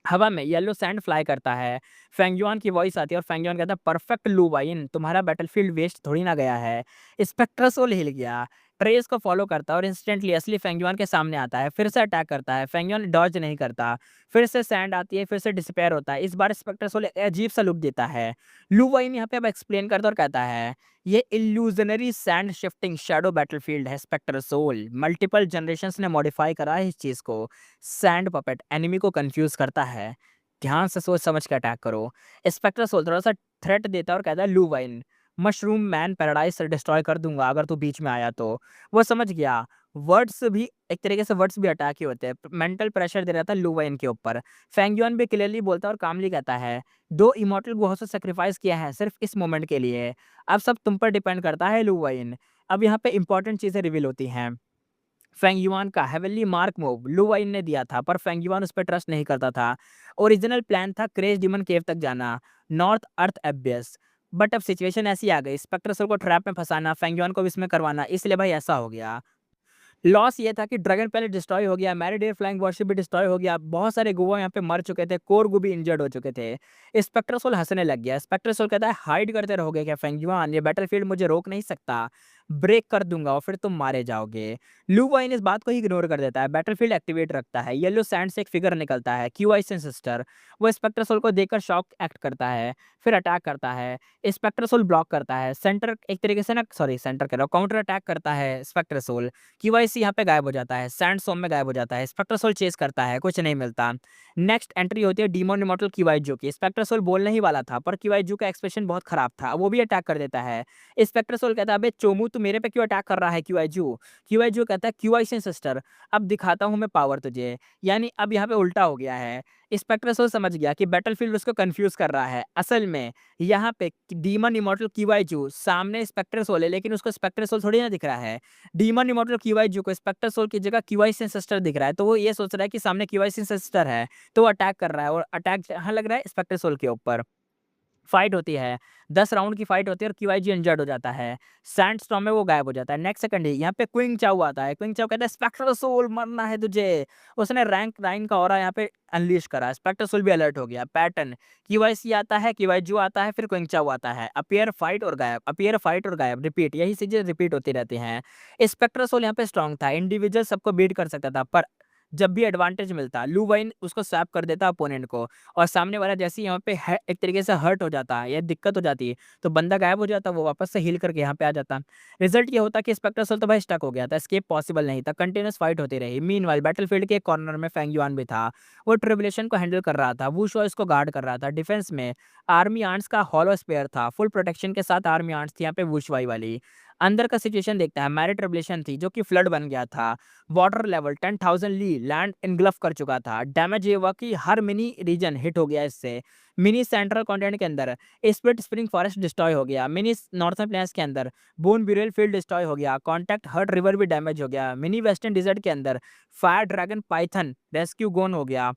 हवा में येलो सैंड फ्लाई करता है। फेंगयुआन की वॉइस आती है और फेंगयुआन कहता है परफेक्ट लू वाइन, तुम्हारा बैटलफील्ड वेस्ट थोड़ी ना गया है। स्पेक्टर सोल हिल गया। ट्रेस को फॉलो करता है और इंस्टेंटली असली फेंगयुआन के सामने आता है। फिर से अटैक करता है। फेंगयुआन डॉज नहीं करता। फिर से सैंड आती है, फिर से डिसपेयर होता है। इस बार स्पेक्टर सोल एक अजीब सा लुक देता है। लू वाइन यहाँ पे अब एक्सप्लेन करता है और कहता है ये illusionary sand shifting shadow battlefield है स्पेक्टर सोल। मल्टीपल जनरेशंस ने मॉडिफाई करा है इस चीज को। सैंड पपेट एनिमी को कंफ्यूज करता है। ध्यान से सोच समझ के अटैक करो। स्पेक्टर सोल थोड़ा सा थ्रेट देता है और कहता है लू वाइन, मशरूम मैन पैराडाइज से डिस्ट्रॉय कर दूंगा अगर तू बीच में आया तो। वो समझ गया। वर्ड्स भी एक तरीके से वर्ड्स भी अटैक ही होते हैं। मेंटल प्रेशर दे रहा था लू वाइन के ऊपर। फेंगयुआन भी क्लियरली बोलता है और कामली कहता है दो इमॉर्टल गुहों से सेक्रीफाइस किया है सिर्फ इस मोमेंट के लिए। अब सब तुम पर डिपेंड करता है लू वाइन। अब यहाँ पे इंपॉर्टेंट चीजें रिवील होती हैं। फेंगयुआन का हेवनली मार्क मूव लू वाइन ने दिया था पर फेंगयुआन उस पर ट्रस्ट नहीं करता था। ओरिजिनल प्लान था क्रेज डिमन केव तक जाना, नॉर्थ अर्थ एबियस। बट अब सिचुएशन ऐसी आ गई, स्पेक्टर सोल को ट्रैप में फंसाना, फेंगयुआन को भी इसमें करवाना, इसलिए भाई ऐसा हो गया। लॉस ये था कि ड्रैगन पैलेस डिस्ट्रॉय हो गया, मैरिडेयर फ्लाइंग वॉरशिप भी डिस्ट्रॉय हो गया, बहुत सारे गुवा यहाँ पे मर चुके थे, कोर गु भी इंजर्ड हो चुके थे। स्पेक्टर सोल हंसने लग गया। स्पेक्टर सोल कहता है हाइड करते रहोगे क्या फेंगयुआन, ये बैटलफील्ड मुझे रोक नहीं सकता। ब्रेक कर दूंगा और फिर तुम मारे जाओगे। लू वाइन इस बात को ही इग्नोर कर देता है। बैटलफील्ड एक्टिवेट रखता है। येलो सैंड से एक फिगर निकलता है, क्यूआई सिस्टर। वो स्पेक्टर सोल को देखकर शॉक एक्ट करता है, फिर अटैक करता है। स्पेक्टर सोल ब्लॉक करता है। सेंटर एक तरीके से ना, सॉरी सेंटर कह रहा हूँ, काउंटर अटैक करता है स्पेक्टर सोल। क्यूआईसी यहाँ पे गायब हो जाता है, सैंडस्टॉर्म में गायब हो जाता है। स्पेक्टर सोल चेस करता है, कुछ नहीं मिलता। नेक्स्ट एंट्री होती है डीमन इमॉर्टल क्यूआईजू की। स्पेक्टर सोल बोलने ही वाला था पर क्यूआईजू का एक्सप्रेशन बहुत खराब था, वो भी अटैक कर देता है। स्पेक्टर सोल कहता है अबे चोमू तू मेरे पे क्यों अटैक कर रहा है क्यूआईजू। क्यूआईजू कहता है क्यूआईसी सिस्टर, अब दिखाता हूँ मैं पावर तुझे। यानी अब यहाँ पे उल्टा हो गया है। स्पेक्टर सोल समझ गया कि बैटलफील्ड उसको कंफ्यूज कर रहा है। असल में यहाँ पे डीमन इमॉर्टल क्यूआईजू सामने स्पेक्टर सोल है, लेकिन उसको स्पेक्टर सोल थोड़ी ना दिख रहा है। डीमन इमॉर्टल क्यूआईजू को स्पेक्टर सोल की जगह क्यूआईसी सिस्टर दिख रहा है, तो वो ये सोच रहा है कि सामने क्यूआईसी सिस्टर है, तो वो अटैक कर रहा है और अटैक जहाँ लग रहा है स्पेक्टर सोल के ऊपर। फाइट होती है, 10 राउंड की फाइट होती है और क्यूआईजी इंजर्ड हो जाता है। सैंडस्टॉर्म में वो गायब हो जाता है। नेक्स्ट सेकंड ही यहाँ पे क्विंग चाउ आता है। क्विंग चाउ कहता है स्पेक्टर सोल मरना है तुझे। उसने रैंक 9 का ऑरा यहाँ पे अनलीश करा। स्पेक्टर सोल भी अलर्ट हो गया। पैटर्न क्यूआईसी आता है, क्यूआईजू आता है, फिर क्विंग चाउ आता है। अपीयर फाइट और गायब, अपीयर फाइट और गायब, रिपीट, यही चीजें रिपीट होती रहती हैं। स्पेक्टर सोल यहाँ पे स्ट्रांग था, इंडिविजुअल सबको बीट कर सकता था, पर जब भी एडवांटेज मिलता लू वाइन उसको स्वैप कर देता अपोनेंट को। और सामने वाला जैसे ही यहाँ पे एक तरीके से हर्ट हो जाता है या दिक्कत हो जाती है, तो बंदा गायब हो जाता, वो वापस से हील करके यहाँ पे आ जाता। रिजल्ट ये होता कि स्पेक्टर सोल तो भाई स्टक हो गया था, एस्केप पॉसिबल नहीं था, कंटिन्यूस फाइट होती रही। मीनवाइल बैटलफील्ड के एक कॉर्नर में फेंगयुआन भी था। वो ट्रिबुलेशन को हैंडल कर रहा था, वुशो इसको गार्ड कर रहा था। डिफेंस में आर्मी आंट्स का हॉलो स्पेयर था, फुल प्रोटेक्शन के साथ आर्मी आंट्स थी यहाँ पे वुशवाई वाली। अंदर का सिचुएशन देखता है। मैरी ट्रिबुलेशन थी जो कि फ्लड बन गया था। वाटर लेवल 10,000 ली लैंड इनग्लफ कर चुका था। डैमेज ये हुआ कि हर मिनी रीजन हिट हो गया इससे। मिनी सेंट्रल कॉन्टिनेंट के अंदर स्प्लिट स्प्रिंग फॉरेस्ट डिस्ट्रॉय हो गया। मिनी नॉर्थर्न प्लेन्स के अंदर बोन ब्यूरियल फील्ड डिस्ट्रॉय हो गया। कॉन्टैक्ट हर्ट रिवर भी डैमेज हो गया। मिनी वेस्टर्न डिजर्ट के अंदर फायर ड्रैगन पाइथन रेस्क्यू गोन हो गया।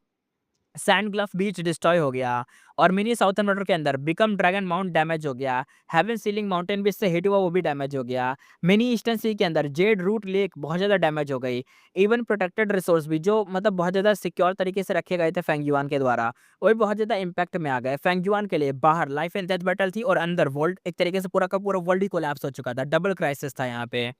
सैंड ग्लफ बीच डिस्ट्रॉय हो गया। और मिनी साउथर्न बॉर्डर के अंदर बिकम ड्रैगन माउंट डैमेज हो गया। हेवन सीलिंग माउंटेन भी इससे हिट हुआ, वो भी डैमेज हो गया। मिनी ईस्टर्न सी के अंदर जेड रूट लेक बहुत ज़्यादा डैमेज हो गई। इवन प्रोटेक्टेड रिसोर्स भी जो मतलब बहुत ज़्यादा सिक्योर तरीके से रखे गए थे फेंगयुआन के द्वारा, वो भी बहुत ज़्यादा इम्पैक्ट में आ गए। फेंगयुआन के लिए बाहर लाइफ एंड डेथ बैटल थी और अंदर वर्ल्ड एक तरीके से पूरा का पूरा वर्ल्ड ही कोलैप्स हो चुका था। डबल क्राइसिस था यहाँ पे।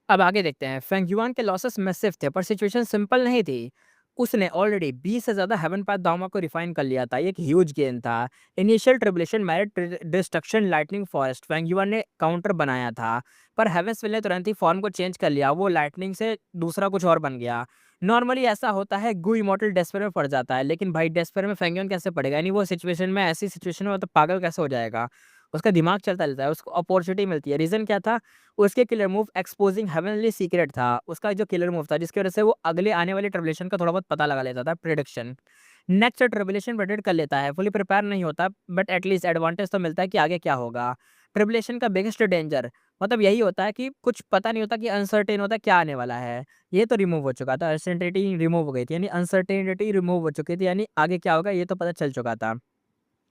अब आगे देखते हैं। फेंगयुआन के लॉसेस मैसिव थे पर सिचुएशन सिंपल नहीं थी। उसने ऑलरेडी 20 से ज़्यादा हेवन पाथ दामा को रिफाइन कर लिया था, ये एक ह्यूज गेन था। Initial tribulation myriad destruction lightning forest Fengyuan ने काउंटर बनाया था, पर हेवेंसविल ने तुरंत ही फॉर्म को चेंज कर लिया। वो लाइटनिंग से दूसरा कुछ और बन गया। नॉर्मली ऐसा होता है, गु इमॉर्टल डेस्पेयर में पड़ जाता है, लेकिन भाई डेस्पेयर में फेंगयुआन कैसे पड़ेगा, यानी वो सिचुएशन में ऐसी सिचुएशन में तो पागल कैसे हो जाएगा। उसका दिमाग चलता रहता है, उसको अपॉर्चुनिटी मिलती है। रीज़न क्या था, उसके killer move exposing heavenly secret था। उसका जो किलर मूव था जिसकी वजह से वो अगले आने वाले ट्रिबुलेशन का थोड़ा बहुत पता लगा लेता था, प्रिडिक्शन। नेक्स्ट ट्रिबुलेशन प्रेडिक्ट कर लेता है। फुली प्रिपेयर नहीं होता बट एटलीस्ट एडवांटेज तो मिलता है कि आगे क्या होगा। ट्रिबुलेशन का बिगेस्ट डेंजर मतलब यही होता है कि कुछ पता नहीं होता कि अनसर्टेन होता है क्या आने वाला है। ये तो रिमूव हो चुका था, अनसर्टेनिटी रिमूव हो गई थी, यानी अनसर्टेनिटी रिमूव हो चुकी थी, यानी आगे क्या होगा ये तो पता चल चुका था।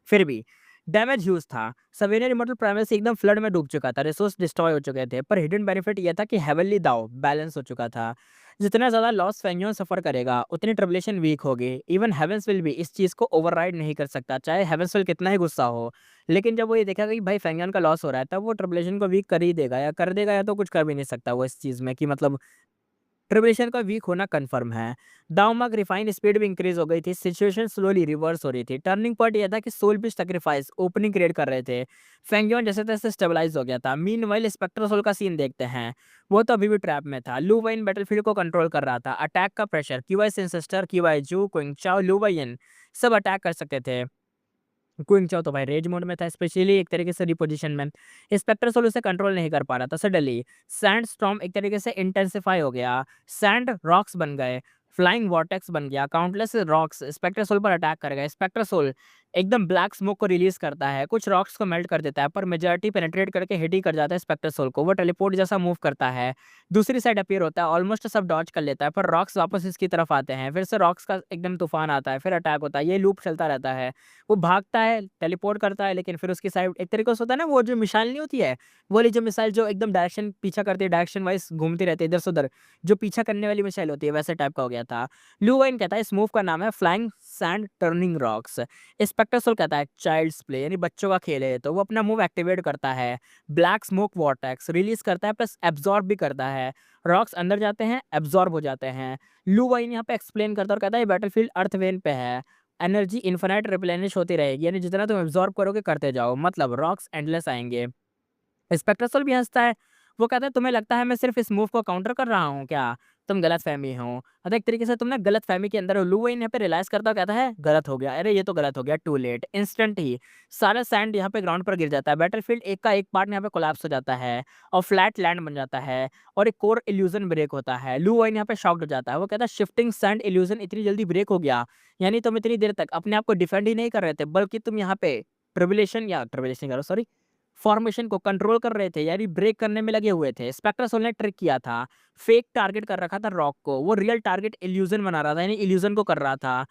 फिर भी डैमेज ह्यूज था। सवेनियर इमॉर्टल प्राइमेसी एकदम फ्लड में डूब चुका था, रिसोर्स डिस्ट्रॉय हो चुके थे, पर हिडन बेनिफिट ये था कि हेवनली दाव बैलेंस हो चुका था। जितना ज़्यादा लॉस फेंगियोन सफ़र करेगा, उतनी ट्रिब्यूलेशन वीक होगी। इवन हेवेंस विल भी इस चीज़ को ओवरराइड नहीं कर सकता, चाहे हेवेंस विल कितना ही गुस्सा हो। लेकिन जब वो ये देखेगा कि भाई फेंगियोन का लॉस हो रहा है, तब वो ट्रिब्यूलेशन को वीक कर ही देगा, या कर देगा या तो कुछ कर भी नहीं सकता वो इस चीज़ में कि मतलब ट्रिब्यूलेशन का वीक होना कंफर्म है। दाउमाक रिफाइन स्पीड भी इंक्रीज हो गई थी, सिचुएशन स्लोली रिवर्स हो रही थी। टर्निंग पॉइंट यह था कि सोल भी सैक्रिफाइस ओपनिंग क्रिएट कर रहे थे। फेंगियोन जैसे तैसे स्टेबलाइज हो गया था। मीनवाइल स्पेक्टर सोल का सीन देखते हैं। वो तो अभी भी ट्रैप में था। लू वाइन बैटलफील्ड को कंट्रोल कर रहा था। अटैक का प्रेशर क्यूआई सिंसेस्टर, क्यूआई जू, क्विंग चाओ, लू वाइन सब अटैक कर सकते थे। क्विंग चाओ तो भाई रेज मोड में था, स्पेशली एक तरीके से रिपोजिशन में। स्पेक्टर सोल उसे कंट्रोल नहीं कर पा रहा था। सडनली सैंड स्टॉर्म एक तरीके से इंटेंसिफाई हो गया। सैंड रॉक्स बन गए, फ्लाइंग वॉर्टेक्स बन गया, काउंटलेस रॉक्स स्पेक्टर सोल पर अटैक कर गए। स्पेक्टर सोल एकदम ब्लैक स्मोक को रिलीज करता है, कुछ रॉक्स को मेल्ट कर देता है, पर मेजॉरिटी पेनिट्रेट करके हिट ही कर जाता है स्पेक्टर सोल को। वो टेलीपोर्ट जैसा मूव करता है, दूसरी साइड अपीयर होता है, ऑलमोस्ट सब डॉज कर लेता है, पर रॉक्स वापस इसकी तरफ आते हैं। फिर से रॉक्स का एकदम तूफान आता है, फिर अटैक होता है, ये लूप चलता रहता है। वो भागता है, टेलीपोर्ट करता है, लेकिन फिर उसकी साइड एक तरीके से होता है ना, वो जो मिसाइल नहीं होती है, वो वाली जो मिसाइल जो एकदम डायरेक्शन पीछा करती है, डायरेक्शन वाइज घूमती रहती है इधर से उधर, जो पीछा करने वाली मिसाइल होती है, वैसे टाइप का हो गया था। लू वाइन कहता है इस मूव का नाम है flying sand turning rocks. Spectre soul कहता है चाइल्ड्स प्ले, यानी बच्चों का खेल है। तो वो अपना मूव एक्टिवेट करता है, ब्लैक स्मोक वॉर्टेक्स रिलीज करता है, प्लस एब्जॉर्ब भी करता है। रॉक्स अंदर जाते हैं, एब्जॉर्ब हो जाते हैं। लू वाइन यहाँ पे एक्सप्लेन करता है और कहता है बैटलफील्ड अर्थ वेन पे है, एनर्जी इन्फिनाइट रिप्लेनिश होती रहेगी, यानी जितना तुम एब्जॉर्ब करोगे करते जाओ, मतलब रॉक्स एंडलेस आएंगे। स्पेक्ट्रसल भी हँसता है। वो कहता है तुम्हें लगता है मैं सिर्फ़ इस मूव को काउंटर कर रहा हूँ क्या? तुम गलतफ़हमी हो। मतलब एक तरीके से तुम ना गलतफ़हमी के अंदर हो। लू वॉइन यहाँ पे रियलाइज़ करता है और कहता है गलत हो गया। अरे ये तो गलत हो गया, टू लेट। इंस्टेंट ही सारा सैंड यहाँ पे ग्राउंड पर गिर जाता है। बैटलफ़ील्ड एक का एक पार्ट यहाँ पे कोलैप्स हो जाता है और फ्लैट लैंड बन जाता है और एक कोर इल्यूज़न ब्रेक होता है। लू वॉइन यहाँ पे शॉक्ड हो जाता है। वो कहता है शिफ्टिंग सैंड इल्यूज़न इतनी जल्दी ब्रेक हो गया। यानी तुम इतनी देर तक अपने आप को डिफेंड ही नहीं कर रहे थे, बल्कि तुम यहाँ पे ट्रिबुलेशन कह रहा हूँ, सॉरी, फॉर्मेशन को कंट्रोल कर रहे थे, यानी ब्रेक करने में लगे हुए थे। स्पेक्टर सोल ने ट्रिक किया था, फेक टारगेट कर रखा था रॉक को, वो रियल टारगेट इल्यूजन बना रहा था, यानी इल्यूजन को कर रहा था।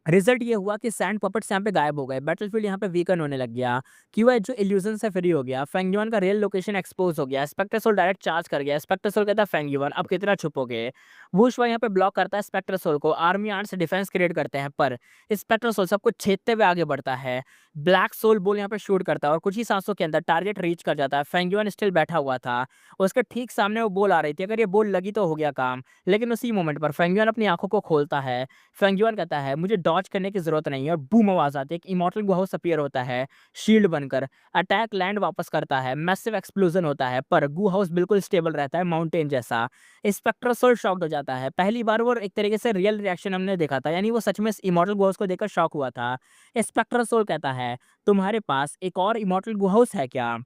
रिजल्ट ये हुआ कि सैंड पपेट्स यहाँ पे गायब हो गए, बैटलफील्ड यहाँ पे वीकन होने लग गया, क्यूआई जो इल्यूजन से फ्री हो गया, फेंगयुआन का रियल लोकेशन एक्सपोज हो गया, स्पेक्टर सोल डायरेक्ट चार्ज कर गया। स्पेक्टर सोल कहता है फेंगयुआन अब कितना छुपोगे। वुशवा यहाँ पे ब्लॉक करता है स्पेक्टर सोल को, आर्मी आर्ट से डिफेंस क्रिएट करते हैं, पर स्पेक्टर सोल सबको छेदते हुए आगे बढ़ता है। ब्लैक सोल बोल यहाँ पे शूट करता है और कुछ ही सांसों के अंदर टारगेट रीच कर जाता है। फेंगयुआन स्टिल बैठा हुआ था, उसके ठीक सामने वो बोल आ रही थी, अगर ये बोल लगी तो हो गया काम। लेकिन उसी मोमेंट पर फेंगयुआन अपनी आंखों को खोलता है। फेंगयुआन कहता है मुझे डॉज करने की जरूरत नहीं है, और बूम आवाज आती है, एक इमॉर्टल गुहाउस अपीयर होता है शील्ड बनकर, अटैक लैंड वापस करता है, मैसिव एक्सप्लोजन होता है, पर गू हाउस बिल्कुल स्टेबल रहता है माउंटेन जैसा। स्पेक्टर सोल शॉक्ड हो जाता है, पहली बार वो एक तरीके से रियल रिएक्शन हमने देखा था, यानी वो सच में इमॉर्टल गुहाउस को देखकर शॉक हुआ था। स्पेक्टर सोल कहता है तुम्हारे पास एक और इमॉर्टल गुहाउस है क्या?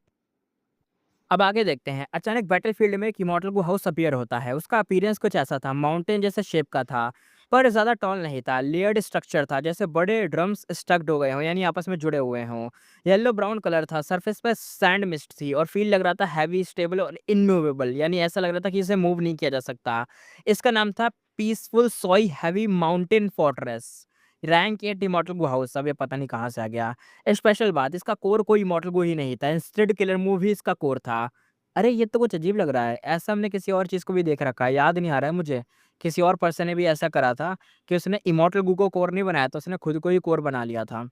अब आगे देखते हैं। अचानक बैटलफील्ड में एक इमॉर्टल को हाउस अपीयर होता है। उसका अपीयरेंस कुछ ऐसा था, माउंटेन जैसे शेप का था, पर ज़्यादा टॉल नहीं था। लेयर्ड स्ट्रक्चर था, जैसे बड़े ड्रम्स स्टक्ड हो गए हों, यानी आपस में जुड़े हुए हों। येलो ब्राउन कलर था, सरफेस पे सैंड मिस्ट थी और फील लग रहा था हैवी, स्टेबल और इनमूवेबल, यानी ऐसा लग रहा था कि इसे मूव नहीं किया जा सकता। इसका नाम था peaceful soil heavy mountain fortress. Rank 8 immortal go house, अब ये पता नहीं कहाँ से आ गया। स्पेशल बात, इसका कोर कोई इमॉर्टल गो ही नहीं था, इंस्टेड किलर मूव ही इसका कोर था। अरे ये तो कुछ अजीब लग रहा है, ऐसा हमने किसी और चीज़ को भी देख रखा है, याद नहीं आ रहा है मुझे। किसी और पर्सन ने भी ऐसा करा था कि उसने इमॉर्टल गो को कोर नहीं बनाया था, उसने खुद को ही कोर बना लिया था।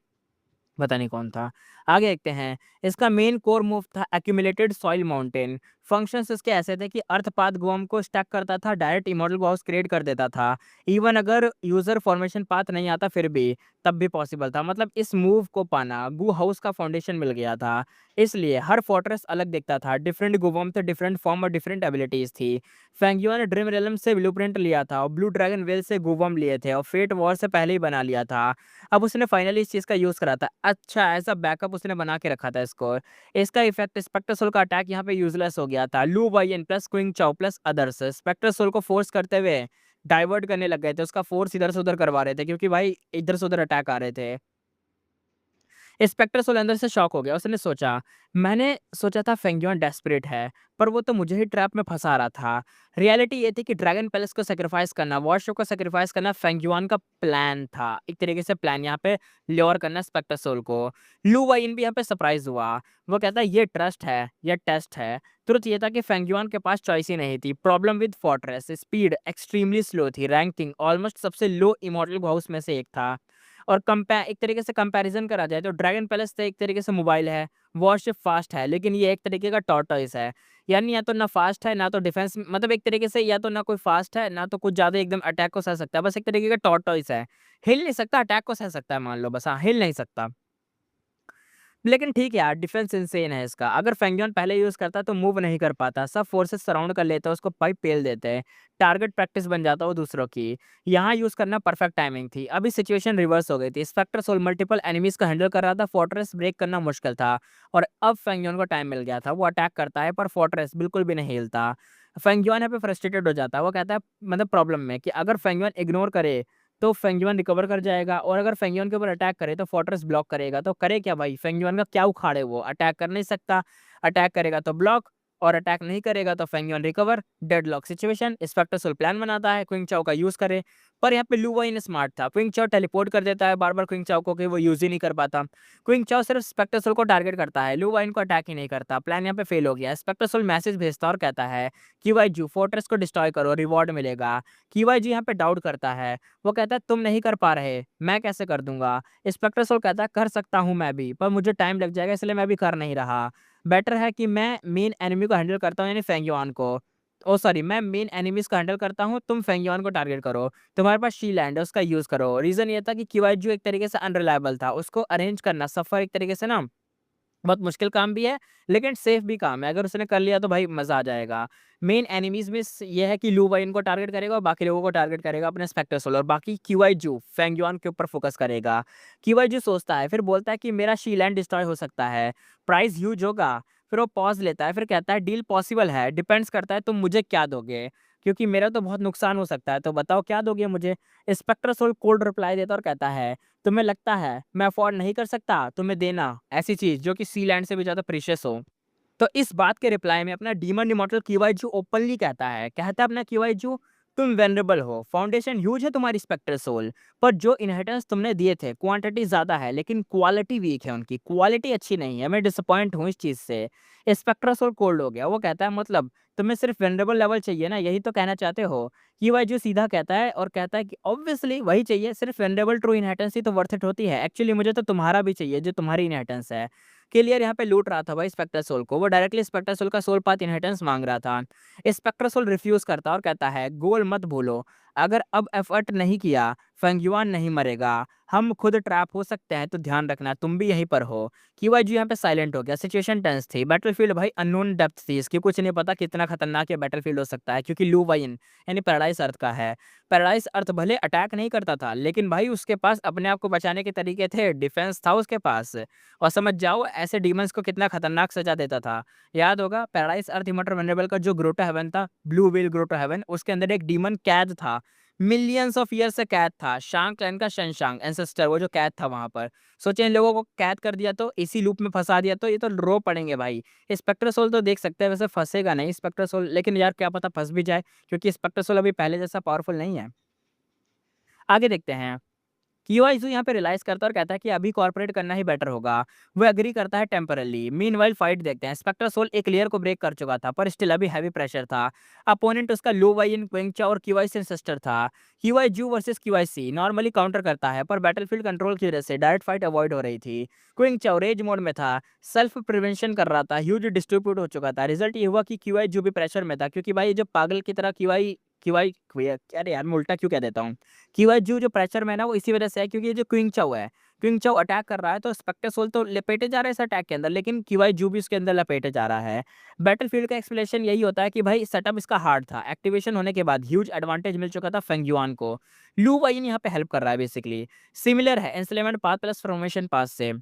पता नहीं कौन था। आगे देखते हैं। इसका मेन कोर मूव था एक्यूमुलेटेड सॉइल माउंटेन। फंक्शंस इसके ऐसे थे कि अर्थ पाथ गुआम को स्टैक करता था, डायरेक्ट इमॉर्टल हाउस क्रिएट कर देता था। इवन अगर यूजर फॉर्मेशन पाथ नहीं आता फिर भी, तब भी पॉसिबल था। मतलब इस मूव को पाना गू हाउस का फाउंडेशन मिल गया था। इसलिए हर फोर्ट्रेस अलग दिखता था, डिफरेंट गुवम थे, डिफरेंट फॉर्म और डिफरेंट एबिलिटीज थी। फेंगियो ने ड्रीम रेलम से ब्लूप्रिंट लिया था और ब्लू ड्रैगन वेल से गुवम लिए थे और फेट वॉर से पहले ही बना लिया था। अब उसने फाइनली इस चीज़ का यूज़ करा था। अच्छा, ऐसा बैकअप उसने बना के रखा था इसको। इसका इफेक्ट स्पेक्टर सोल का अटैक यहाँ पे यूज़लेस हो गया था। लू वाइयन प्लस क्विंग चाओ प्लस अदर्स स्पेक्टर सोल को फोर्स करते हुए डाइवर्ट करने लग गए थे। उसका फोर्स इधर से उधर करवा रहे थे, क्योंकि भाई इधर से उधर अटैक आ रहे थे। इंस्पेक्टर सोल अंदर से शॉक हो गया। उसने सोचा, मैंने सोचा था फेंगयुआन डेस्परेट है, पर वो तो मुझे ही ट्रैप में फँसा रहा था। रियलिटी ये थी कि ड्रैगन पैलेस को सैक्रिफाइस करना, वॉर को सैक्रिफाइस करना फेंगयुआन का प्लान था। एक तरीके से प्लान यहाँ पे ल्योर करना इंस्पेक्टर सोल को। लू वाइन भी यहाँ पे सरप्राइज़ हुआ। वो कहता है ये ट्रस्ट है, ये टेस्ट है। ट्रुथ ये था कि फेंगयुआन के पास चॉइस ही नहीं थी। Problem with fortress, speed extremely slow थी, रैंकिंग ऑलमोस्ट सबसे लो इमॉर्टल हाउस में से एक था। और एक तरीके से कंपैरिज़न करा जाए तो ड्रैगन पैलेस तो एक तरीके से मोबाइल है, वॉरशिप फास्ट है, लेकिन ये एक तरीके का टॉर्टोइस है। यानी या तो ना फास्ट है, ना तो डिफेंस मतलब एक तरीके से या तो ना कोई फास्ट है, ना तो कुछ ज़्यादा एकदम अटैक को सह सकता है, बस एक तरीके का टॉर्टोइस है। हिल नहीं सकता, अटैक को सह सकता है मान लो बस, हाँ, हिल नहीं सकता। लेकिन ठीक है यार, डिफेंस इनसेन है इसका। अगर फेंगयॉन पहले यूज़ करता तो मूव नहीं कर पाता, सब फोर्सेस सराउंड कर लेते, उसको पाइप पेल देते, टारगेट प्रैक्टिस बन जाता वो दूसरों की। यहाँ यूज़ करना परफेक्ट टाइमिंग थी। अभी सिचुएशन रिवर्स हो गई थी। स्पेक्टर सोल मल्टीपल एनिमीज को हैंडल कर रहा था, फोर्ट्रेस ब्रेक करना मुश्किल था और अब फेंगयॉन को टाइम मिल गया था। वो अटैक करता है पर फोर्ट्रेस बिल्कुल भी नहीं हिलता। फेंगयॉन यहाँ पे फ्रस्ट्रेटेड हो जाता है। वो कहता है मतलब प्रॉब्लम में कि अगर फेंगयॉन इग्नोर करे तो फेंगयुआन रिकवर कर जाएगा और अगर फेंगयुआन के ऊपर अटैक करे तो फोर्ट्रेस ब्लॉक करेगा। तो करे क्या भाई? फेंगयुआन का क्या उखाड़े वो? अटैक कर नहीं सकता, अटैक करेगा तो ब्लॉक और अटैक नहीं करेगा तो Fengyuan recover, deadlock situation. Spectre soul plan बनाता है क्विंग चाओ का यूज़ करे, पर यहाँ पे लू वाइन स्मार्ट था। क्विंग चाओ टेलीपोर्ट कर देता है बार-बार क्विंग चाओ को कि वो यूज़ ही नहीं कर पाता। क्विंग चाओ सिर्फ स्पेक्टर सोल को टारगेट करता है, लू वाइन को अटैक ही नहीं करता। प्लान यहाँ पे फेल हो गया। स्पेक्टर सोल मैसेज भेजता है और कहता है कि भाई जू फोर्ट्रेस को डिस्ट्रॉय करो, रिवॉर्ड मिलेगा। कीवाई यहाँ पे डाउट करता है। वो कहता है तुम नहीं कर पा रहे, मैं कैसे कर दूँगा? इंस्पेक्टर सोल कहता है कर सकता हूँ मैं भी, पर मुझे टाइम लग जाएगा इसलिए मैं अभी कर नहीं रहा। बेटर है कि मैं मेन एनिमी को हैंडल करता हूँ यानी फेंगयुआन को। ओह सॉरी, मैं मेन एनिमीज़ को हैंडल करता हूँ, तुम फेंगयुआन को टारगेट करो। तुम्हारे पास शीलैंड है उसका यूज़ करो। रीज़न ये था कि किवाईजू एक तरीके से अनरिलायबल था। उसको अरेंज करना सफ़र एक तरीके से ना बहुत मुश्किल काम भी है, लेकिन सेफ भी काम है। अगर उसने कर लिया तो भाई मज़ा आ जाएगा। मेन एनिमीज़ में ये है कि लू वाई इनको टारगेट करेगा और बाकी लोगों को टारगेट करेगा अपने स्पेक्टर सोल और बाकी क्यूआईजू फेंगयुआन के ऊपर फोकस करेगा। क्यूआईजू सोचता है, फिर बोलता है कि मेरा शीलैंड डिस्ट्रॉय हो सकता है, प्राइस ह्यूज होगा। फिर वो पॉज़ लेता है, फिर कहता है डील पॉसिबल है, डिपेंड्स करता है तुम मुझे क्या दोगे? क्योंकि मेरा तो बहुत नुकसान हो सकता है, तो बताओ क्या दोगे मुझे? स्पेक्टर सोल कोल्ड रिप्लाई देता है और कहता है तुम्हें लगता है मैं अफ़ोर्ड नहीं कर सकता तुम्हें देना ऐसी चीज़ जो कि सी लैंड से भी ज़्यादा प्रीशियस हो? तो इस बात के रिप्लाई में अपना डीमन इमॉर्टल किवाईजू ओपनली कहता है अपना किवाईजू तुम वेनरेबल हो, फाउंडेशन ह्यूज है तुम्हारी स्पेक्टर सोल, पर जो इनहेरिटेंस तुमने दिए थे क्वांटिटी ज़्यादा है लेकिन क्वालिटी वीक है उनकी, क्वालिटी अच्छी नहीं है, मैं डिसअपॉइंट हूँ इस चीज़ से। स्पेक्टर सोल कोल्ड हो गया, वो कहता है मतलब तुम्हें सिर्फ वेनरेबल लेवल चाहिए ना, यही तो कहना चाहते हो? किवाईजू सीधा कहता है और कहता है कि ऑब्वियसली वही चाहिए, सिर्फ वेनरेबल ट्रू इनहेरिटेंस ही तो वर्थ इट होती है। एक्चुअली मुझे तो तुम्हारा भी चाहिए जो तुम्हारी इनहेरिटेंस है। किलियर यहाँ पे लूट रहा था भाई स्पेक्टर सोल को। वो डायरेक्टली स्पेक्टर सोल का सोल पाथ इनहेरिटेंस माँग रहा था। स्पेक्टर सोल रिफ्यूज़ करता और कहता है, "गोल मत भूलो। अगर अब एफर्ट नहीं किया, फेंगयुआन नहीं मरेगा। हम खुद ट्रैप हो सकते हैं, तो ध्यान रखना तुम भी यहीं पर हो।" क्यूआईजी यहाँ पे साइलेंट हो गया। सिचुएशन टेंस थी। बैटलफील्ड भाई अननोन डेप्थ थी इसकी, कुछ नहीं पता कितना खतरनाक ये बैटलफील्ड हो सकता है क्योंकि लू वाइन यानी पैराडाइज़ अर्थ का है। पैराडाइज़ अर्थ भले अटैक नहीं करता था, लेकिन भाई उसके पास अपने आप को बचाने के तरीके थे, डिफेंस था उसके पास। और समझ जाओ ऐसे डीमंस को कितना खतरनाक सजा देता था। याद होगा पैराडाइज़ अर्थ इमॉर्टल वल्नरेबल का जो ग्रोटो हेवन था, ब्लू व्हेल ग्रोटो हेवन, उसके अंदर एक डीमन कैद था। मिलियंस ऑफ ईयर से कैद था। शांग क्लैन का शेनशांग एंसेस्टर वो जो कैद था वहाँ पर। सोचिए इन लोगों को कैद कर दिया तो इसी लूप में फँसा दिया तो ये तो रो पड़ेंगे भाई। स्पेक्टर सोल तो देख सकते हैं वैसे फँसेगा नहीं स्पेक्टर सोल, लेकिन यार क्या पता फँस भी जाए क्योंकि स्पेक्टर सोल अभी पहले जैसा पावरफुल नहीं है। आगे देखते हैं। कियोइज़ु यहाँ पे रियलाइज़ करता है और कहता है कि अभी कॉर्पोरेट करना ही बेटर होगा। वो एग्री करता है टेम्परली। मीनवाइल फाइट देखते हैं। स्पेक्टर सोल एक लेयर को ब्रेक कर चुका था, पर स्टिल अभी हेवी प्रेशर था। अपोनेंट उसका लो वाइन, क्वेंगचा और क्यूआईसी सिस्टर था। क्यूआईजू वर्सेस क्यूआईसी नॉर्मली काउंटर करता है, पर बैटलफील्ड कंट्रोल की वजह से डायरेक्ट फाइट अवॉइड हो रही थी। क्विंगचाओ रेज मोड में था, सेल्फ प्रिवेंशन कर रहा था, ह्यूज डिस्ट्रीब्यूट हो चुका था। रिजल्ट ये हुआ कि क्यूआईजू भी प्रेशर में था क्योंकि भाई ये जो पागल की तरह क्यूआई क्यूआई क्विया अरे यार मैं उल्टा क्यों कह देता हूँ। क्यूआईजू जो प्रेशर में है ना वो इसी वजह से है क्योंकि ये जो क्विंगचाओ है, क्विंगचाओ अटैक कर रहा है तो स्पेक्टर सोल तो लपेटे जा रहा है इस अटैक के अंदर, लेकिन क्यूआईजू भी उसके अंदर लपेटे जा रहा है। बैटलफील्ड का एक्सप्लेनेशन यही होता है कि भाई सेटअप इसका हार्ड था। एक्टिवेशन होने के बाद ह्यूज एडवांटेज मिल चुका था फेंगयुआन को। लू वाइन यहाँ पे हेल्प कर रहा है बेसिकली। सिमिलर है एंसेलमेंट पाथ प्लस फॉर्मेशन पाथ से।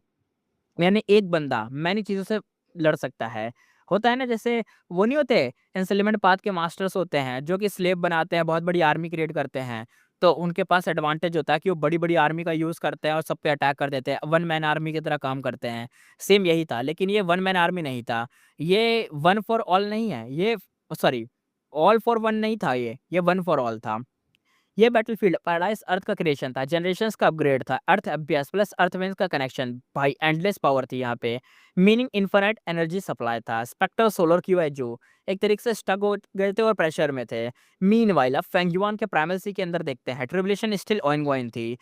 यानी एक बंदा मैनी चीज़ों से लड़ सकता है। होता है ना जैसे वो नहीं होते एंसेलमेंट पाथ के मास्टर्स होते हैं जो कि स्लेव बनाते हैं, बहुत बड़ी आर्मी क्रिएट करते हैं। तो उनके पास एडवांटेज होता है कि वो बड़ी-बड़ी आर्मी का यूज़ करते हैं और सब पे अटैक कर देते हैं। वन मैन आर्मी की तरह काम करते हैं। सेम यही था, लेकिन ये वन मैन आर्मी नहीं था। ये वन फॉर ऑल नहीं है, ये सॉरी ऑल फॉर वन नहीं था ये वन फॉर ऑल था। ये बैटलफ़ील्ड पैराडाइज़ अर्थ का क्रिएशन था, जनरेशंस का अपग्रेड था, अर्थ अभ्यास प्लस अर्थविंड्स का कनेक्शन, भाई एंडलेस पावर थी यहाँ पे, मीनिंग इन्फिनिट एनर्जी सप्लाई था, स्पेक्टर सोलर क्यूआई जो एक तरीके से स्टक हो गए थे और प्रेशर में थे। मीनवाइल अब फेंगयुआन के प्राइमेसी के अंदर देखते हैं, ट्रिब्यूलेशन स्टिल ऑनगोइंग थी।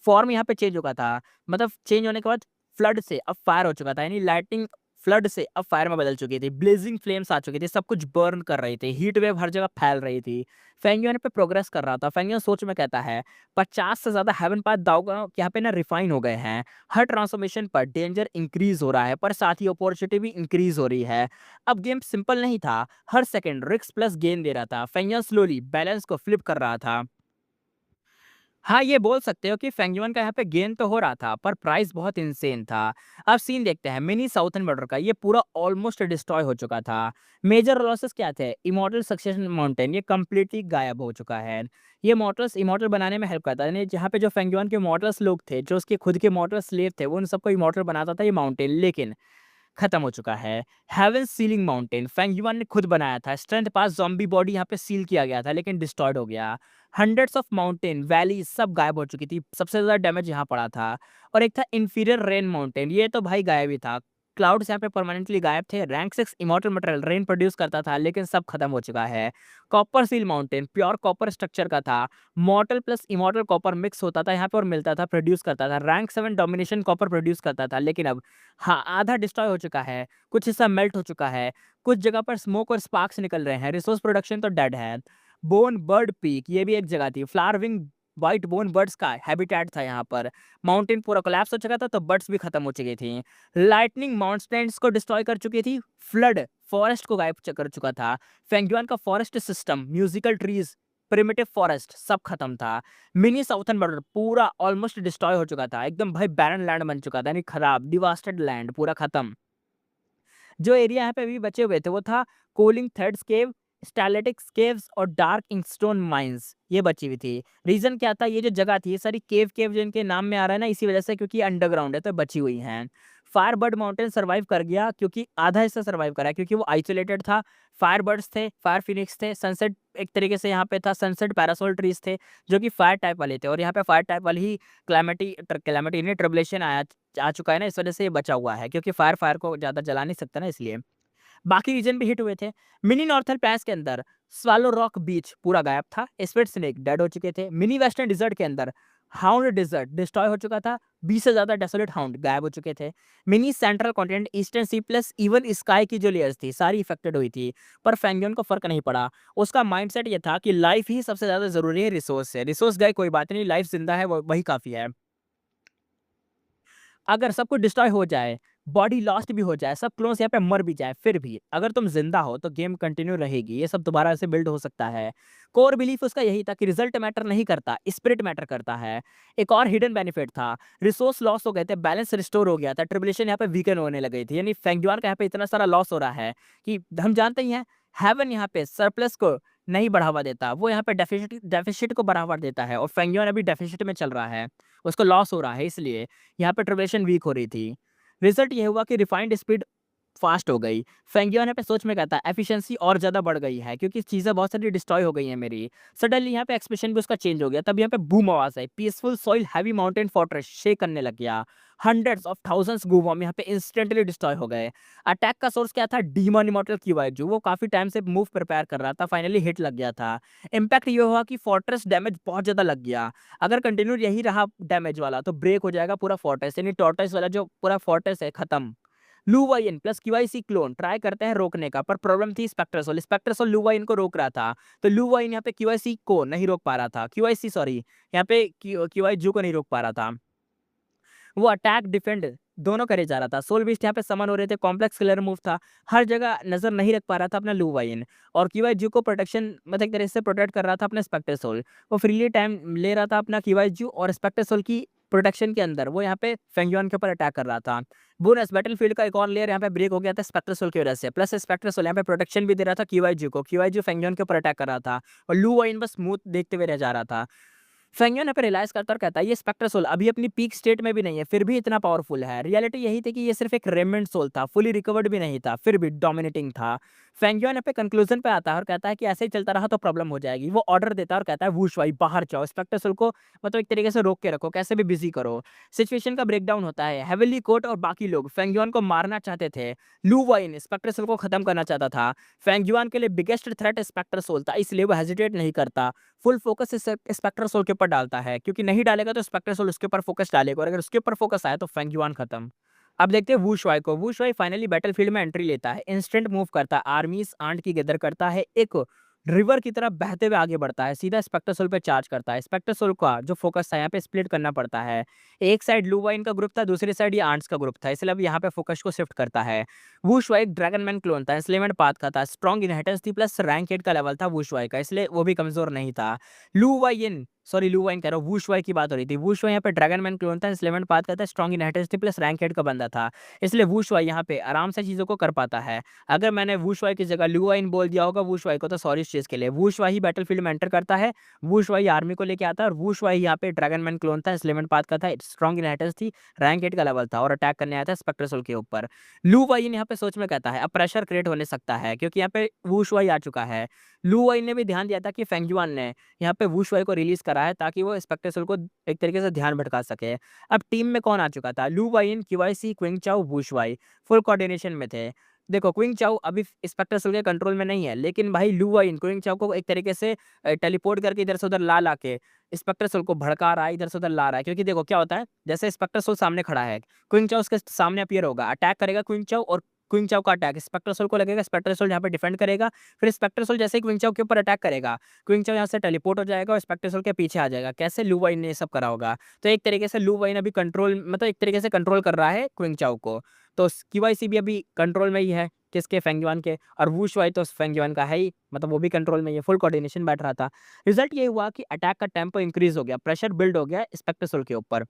फॉर्म यहाँ पे चेंज हो गया था, मतलब चेंज होने के बाद फ्लड से अब फायर हो चुका था, यानी लाइटनिंग फ्लड से अब फायर में बदल चुकी थी, ब्लेजिंग फ्लेम्स आ चुकी थी, सब कुछ बर्न कर रही थी, हीट वेव हर जगह फैल रही थी। फेंगयुआन पे प्रोग्रेस कर रहा था। फेंगयुआन सोच में कहता है 50 से ज़्यादा हेवन पाथ दाओगा यहाँ पे ना रिफाइन हो गए हैं। हर ट्रांसफॉर्मेशन पर डेंजर इंक्रीज़ हो रहा है, पर साथ ही अपॉर्चुनिटी भी इंक्रीज़ हो रही है। अब गेम सिंपल नहीं था, हर सेकंड रिस्क प्लस गेन दे रहा था। फेंगयुआन स्लोली बैलेंस को फ्लिप कर रहा था। हाँ, ये बोल सकते हो कि फेंगयुआन का यहाँ पे गेन तो हो रहा था, पर प्राइस बहुत इनसेन था। अब सीन देखते हैं मिनी साउथर्न बॉर्डर का, ये पूरा ऑलमोस्ट डिस्ट्रॉय हो चुका था। मेजर लॉसेस क्या थे? इमॉर्टल सक्सेशन माउंटेन ये कंप्लीटली गायब हो चुका है। ये मॉर्टल्स इमॉर्टल बनाने में हेल्प करता है, यानी जहाँ पे जो फेंगयुआन के मॉर्टल्स लोग थे, जो उसके खुद के मॉर्टल स्लेव थे, वो उन सबको इमॉर्टल बनाता था ये माउंटेन, लेकिन खत्म हो चुका है। हेवन सीलिंग माउंटेन फेंगयुआन ने खुद बनाया था। स्ट्रेंथ पास ज़ॉम्बी बॉडी यहाँ पे सील किया गया था, लेकिन डिस्ट्रॉयड हो गया। हंड्रेड्स ऑफ माउंटेन, वैली सब गायब हो चुकी थी। सबसे ज़्यादा डैमेज यहाँ पड़ा था। और एक था इंफीरियर रेन माउंटेन, ये तो भाई गायब ही था। क्लाउड्स यहाँ पे परमानेंटली गायब थे। Rank 6 immortal material rain produce करता था, लेकिन सब खत्म हो चुका है। Copper seal mountain pure copper structure का था। मॉर्टल प्लस इमॉर्टल कॉपर मिक्स होता था यहाँ पे और मिलता था, प्रोड्यूस करता था। रैंक 7 डोमिनेशन कॉपर प्रोड्यूस करता था, लेकिन अब हाँ, आधा डिस्ट्रॉय हो चुका है, कुछ हिस्सा मेल्ट हो चुका है, कुछ जगह पर स्मोक और स्पार्क्स निकल रहे हैं, रिसोर्स प्रोडक्शन तो डेड है। बोन बर्ड पीक ये भी एक जगह थी, flower wing white bone birds का हैबिटेट था यहाँ पर। माउंटेन पूरा कोलैप्स हो चुका था, तो बर्ड्स भी खत्म हो चुकी थी। लाइटनिंग माउंटेन्स को डिस्ट्रॉय कर चुकी थी, फ्लड फॉरेस्ट को गायब कर चुका था। फेंगयुआन का forest system, musical trees, primitive forest सब खत्म था। मिनी साउथर्न बॉर्डर पूरा ऑलमोस्ट डिस्ट्रॉय हो चुका था, एकदम भाई बैरन लैंड बन चुका था, यानी खराब डिवास्टेड लैंड पूरा खत्म। जो एरिया यहाँ पे अभी बचे हुए थे वो था कोलिंग थ्रेड्स केव, स्टालेटिक्स केव्स और डार्क इंकस्टोन माइंस, ये बची हुई थी। रीजन क्या था? ये जो जगह थी, ये सारी केव केव जो इनके नाम में आ रहा है ना, इसी वजह से, क्योंकि अंडरग्राउंड है तो बची हुई हैं। फायरबर्ड माउंटेन सर्वाइव कर गया, क्योंकि आधा हिस्सा सर्वाइव करा, क्योंकि वो आइसोलेटेड था। फायरबर्ड्स थे, फायर फिनिक्स थे, सनसेट एक तरीके से यहाँ पे था, सनसेट पैरासोल ट्रीज थे जो कि फायर टाइप वाले थे, और यहाँ पे फायर टाइप वाली ही क्लैमिटी नहीं ट्रिबुलेशन आया आ चुका है ना, इस वजह से ये बचा हुआ है, क्योंकि फायर फायर को ज़्यादा जला नहीं सकता ना, इसलिए। बाकी रीजन भी हिट हुए थे। मिनी नॉर्थर्न पैस के अंदर स्वालो रॉक बीच पूरा गायब था। स्पिट स्नेक डेड हो चुके थे। मिनी वेस्टर्न डिजर्ट के अंदर हाउंड डिजर्ट डिस्ट्रॉय हो चुका था। 20 से ज्यादा डेसोलेट हाउंड गायब हो चुके थे। Mini central continent, eastern sea plus even sky की जो लेयर्स थी सारी इफेक्टेड हुई थी, पर फेंगयुआन को फर्क नहीं पड़ा। उसका माइंडसेट ये था कि लाइफ ही सबसे ज्यादा जरूरी है रिसोर्स से। रिसोर्स गए कोई बात नहीं, लाइफ जिंदा है वही काफी है। अगर सब कुछ डिस्ट्रॉय हो जाए, बॉडी लॉस्ट भी हो जाए, सब क्लोन्स यहाँ पे मर भी जाए, फिर भी अगर तुम जिंदा हो तो गेम कंटिन्यू रहेगी, ये सब दोबारा से बिल्ड हो सकता है। कोर बिलीफ उसका यही था कि रिजल्ट मैटर नहीं करता, स्पिरिट मैटर करता है। एक और हिडन बेनिफिट था, रिसोर्स लॉस हो गए थे, बैलेंस रिस्टोर हो गया था, ट्रिबुलेशन यहाँ पे वीकन होने लगी थी, यानी फेंगयुआन का यहाँ पे इतना सारा लॉस हो रहा है कि हम जानते ही हैं, हेवन यहाँ पे सरप्लस को नहीं बढ़ावा देता, वो यहाँ पे डेफिसिट डेफिसिट को बढ़ावा देता है, और फेंगयुआन अभी डेफिसिट में चल रहा है, उसको लॉस हो रहा है, इसलिए यहाँ पे ट्रिबुलेशन वीक हो रही थी। रिजल्ट ये हुआ कि रिफाइंड स्पीड फास्ट हो गई। फेंगियो ने पे सोच में कहता है एफिशिएंसी और ज़्यादा बढ़ गई है, क्योंकि चीज़ें बहुत सारी डिस्ट्रॉय हो गई हैं मेरी। सडनली यहाँ पे एक्सप्रेशन भी उसका चेंज हो गया, तब यहाँ पे बूम आवाज़ आई, peaceful soil heavy mountain fortress shake करने लग गया। हंड्रेड्स ऑफ थाउजेंड्स गूवॉर्म यहाँ पे इंस्टेंटली डिस्ट्रॉय हो गए। अटैक का सोर्स क्या था? डीमन इमॉर्टल क्यूआई, जो वो काफ़ी टाइम से मूव प्रिपेयर कर रहा था, फाइनली हिट लग गया था। इम्पैक्ट ये हुआ कि फोर्ट्रेस डैमेज बहुत ज़्यादा लग गया। अगर कंटिन्यू यही रहा डैमेज वाला तो ब्रेक हो जाएगा पूरा फोर्ट्रेस, यानी टॉर्टोइस वाला जो पूरा फोर्ट्रेस है खत्म। लुवाइन प्लस क्यूआईसी क्लोन ट्राई करते हैं रोकने का, पर प्रॉब्लम थी स्पेक्ट्रसोल। स्पेक्ट्रसोल लुवाइन को रोक रहा था, तो लुवाइन यहाँ पे क्यूआईसी को नहीं रोक पा रहा था, क्यूआईसी सॉरी यहाँ पे क्यूआईजू को नहीं रोक पा रहा था। वो अटैक डिफेंड दोनों करे जा रहा था। सोल बीस्ट यहाँ पे समन हो रहे थे, कॉम्प्लेक्स किलर मूव था, हर जगह नजर नहीं रख पा रहा था अपना लुवाइन, और क्यूआईजू को प्रोटेक्शन मतलब एक तरह से प्रोटेक्ट कर रहा था अपने स्पेक्टर सोल। वो फ्रीली टाइम ले रहा था अपना क्यूआईजू और स्पेक्टर सोल की प्रोटेक्शन के अंदर, वो यहाँ पे फेंगयुआन के ऊपर अटैक कर रहा था। बोनस बैटलफील्ड का एक और लेयर यहाँ पे ब्रेक हो गया था स्पेक्टर सोल की वजह से, प्लस स्पेक्टर सोल यहाँ पे प्रोटेक्शन भी दे रहा था क्यूआईजू को। क्यूआईजू फेंगयुआन के ऊपर अटैक कर रहा था और लुवाइन बस स्मूथ देखते हुए रह जा रहा था। फेंगयन यहाँ पे रियलाइज़ करता है और कहता है ये स्पेक्टर सोल अभी अपनी पीक स्टेट में भी नहीं है, फिर भी इतना पावरफुल है। रियलिटी यही थी कि ये सिर्फ़ एक रेमेंट सोल था, फुली रिकवर्ड भी नहीं था, फिर भी डोमिनेटिंग था। फेंगयन यहाँ पे कंक्लूज़न पे आता है और कहता है कि ऐसे ही चलता रहा तो प्रॉब्लम हो जाएगी। वो ऑर्डर देता है और कहता है वूशवाई बाहर जाओ, स्पेक्टर सोल को मतलब एक तरीके से रोक के रखो, कैसे भी बिज़ी करो। सिचुएशन का ब्रेकडाउन होता है। हेवनली कोर्ट और बाकी लोग फेंगयन को मारना चाहते थे। लू वाइन स्पेक्टर सोल को खत्म करना चाहता था। फेंगयुआन के लिए बिगेस्ट थ्रेट स्पेक्टर सोल था, इसलिए वो हेजिटेट नहीं करता। फुल फोकस इस स्पेक्टर सोल के ऊपर डालता है, क्योंकि नहीं डालेगा तो स्पेक्टर सोल उसके ऊपर फोकस डालेगा और अगर उसके ऊपर फोकस आया तो फेंगयुआन खत्म। अब देखते हैं वू शुआई को। वू शुआई फाइनली बैटलफील्ड में एंट्री लेता है, इंस्टेंट मूव करता है, आर्मीज आंट की गदर करता है, एक रिवर की तरह बहते हुए आगे बढ़ता है, सीधा स्पेक्टर सोल पे चार्ज करता है। स्पेक्टर सोल का जो फोकस था यहाँ पे स्प्लिट करना पड़ता है। एक साइड लू वाइन का ग्रुप था, दूसरी साइड ये आंट्स का ग्रुप था, इसलिए अब यहाँ पे फोकस को शिफ्ट करता है। वू शुआई एक ड्रैगन मैन क्लोन था, एंस्लेमेंट पाथ का था, स्ट्रॉन्ग इनहेरिटेंस थी प्लस रैंक 8 का लेवल था वू शुआई का, इसलिए वो भी कमजोर नहीं था। लू वाइन कह रहा हूँ, वू शुआई की बात हो रही थी। वू शुआई यहाँ पे ड्रैगन मैन क्लोन था, एंस्लेमेंट पाथ का था, स्ट्रॉन्ग इनहेरिटेंस थी प्लस रैंक 8 का बंदा था, इसलिए वू शुआई यहाँ पे आराम से चीज़ों को कर पाता है। अगर मैंने वू शुआई की जगह लू वाइन बोल दिया होगा वू शुआई को तो सॉरी इस चीज़ के लिए। वू शुआई बैटलफील्ड में एंटर करता है, वू शुआई आर्मी को लेके आता है और वू शुआई यहाँ पे ड्रैगन मैन क्लोन था, एंस्लेमेंट पाथ का था, स्ट्रॉन्ग इनहेरिटेंस थी, रैंक 8 का लेवल था और अटैक करने आया था स्पेक्टर सोल के ऊपर। लू वाइन यहाँ पे सोच में कहता है अब प्रेशर क्रिएट होने सकता है, क्योंकि यहाँ पे वू शुआई आ चुका है। लू वाइन ने भी ध्यान दिया था कि फेंगजुआन ने यहाँ पे वू शुआई को रिलीज करा है ताकि वो स्पेक्टर सोल को एक तरीके से ध्यान भटका सके। अब टीम में कौन आ चुका था? लू वाइन, क्यूआईसी, क्विंग चाओ, वू शुआई फुल कोऑर्डिनेशन में थे। देखो क्विंग चाओ अभी स्पेक्टर सोल के कंट्रोल में नहीं है, लेकिन भाई लू वाइन क्विंग चाओ को एक तरीके से टेलीपोर्ट करके इधर से उधर ला के स्पेक्टर सोल को भड़का रहा है, इधर से उधर ला रहा है। क्योंकि देखो क्या होता है, जैसे स्पेक्टर सोल सामने खड़ा है, क्विंग चाओ उसके सामने अपीयर होगा, अटैक करेगा क्विंग चाओ और क्विंग चाओ का अटैक स्पेक्टर सोल को लगेगा, स्पेक्टर सोल यहाँ पे डिफेंड करेगा, फिर स्पेक्टर सोल जैसे ही क्विंग चाओ के ऊपर अटैक करेगा, क्विंग चाओ यहाँ से टेलीपोर्ट हो जाएगा और स्पेक्टर सोल के पीछे आ जाएगा। कैसे? लू वाइन ने ये सब करा होगा। तो एक तरीके से लू वाइन अभी कंट्रोल मतलब एक तरीके से कंट्रोल कर रहा है क्विंग चाओ को। तो क्यूआईसी भी अभी कंट्रोल में ही है, किसके? फेंगयुआन के। और वू शुआई तो फेंगयुआन का है ही, मतलब वो भी कंट्रोल में ही है, फुल कोऑर्डिनेशन बैठ रहा था। रिजल्ट ये हुआ कि अटैक का टेम्पो इंक्रीज हो गया, प्रेशर बिल्ड हो गया स्पेक्टर सोल के ऊपर।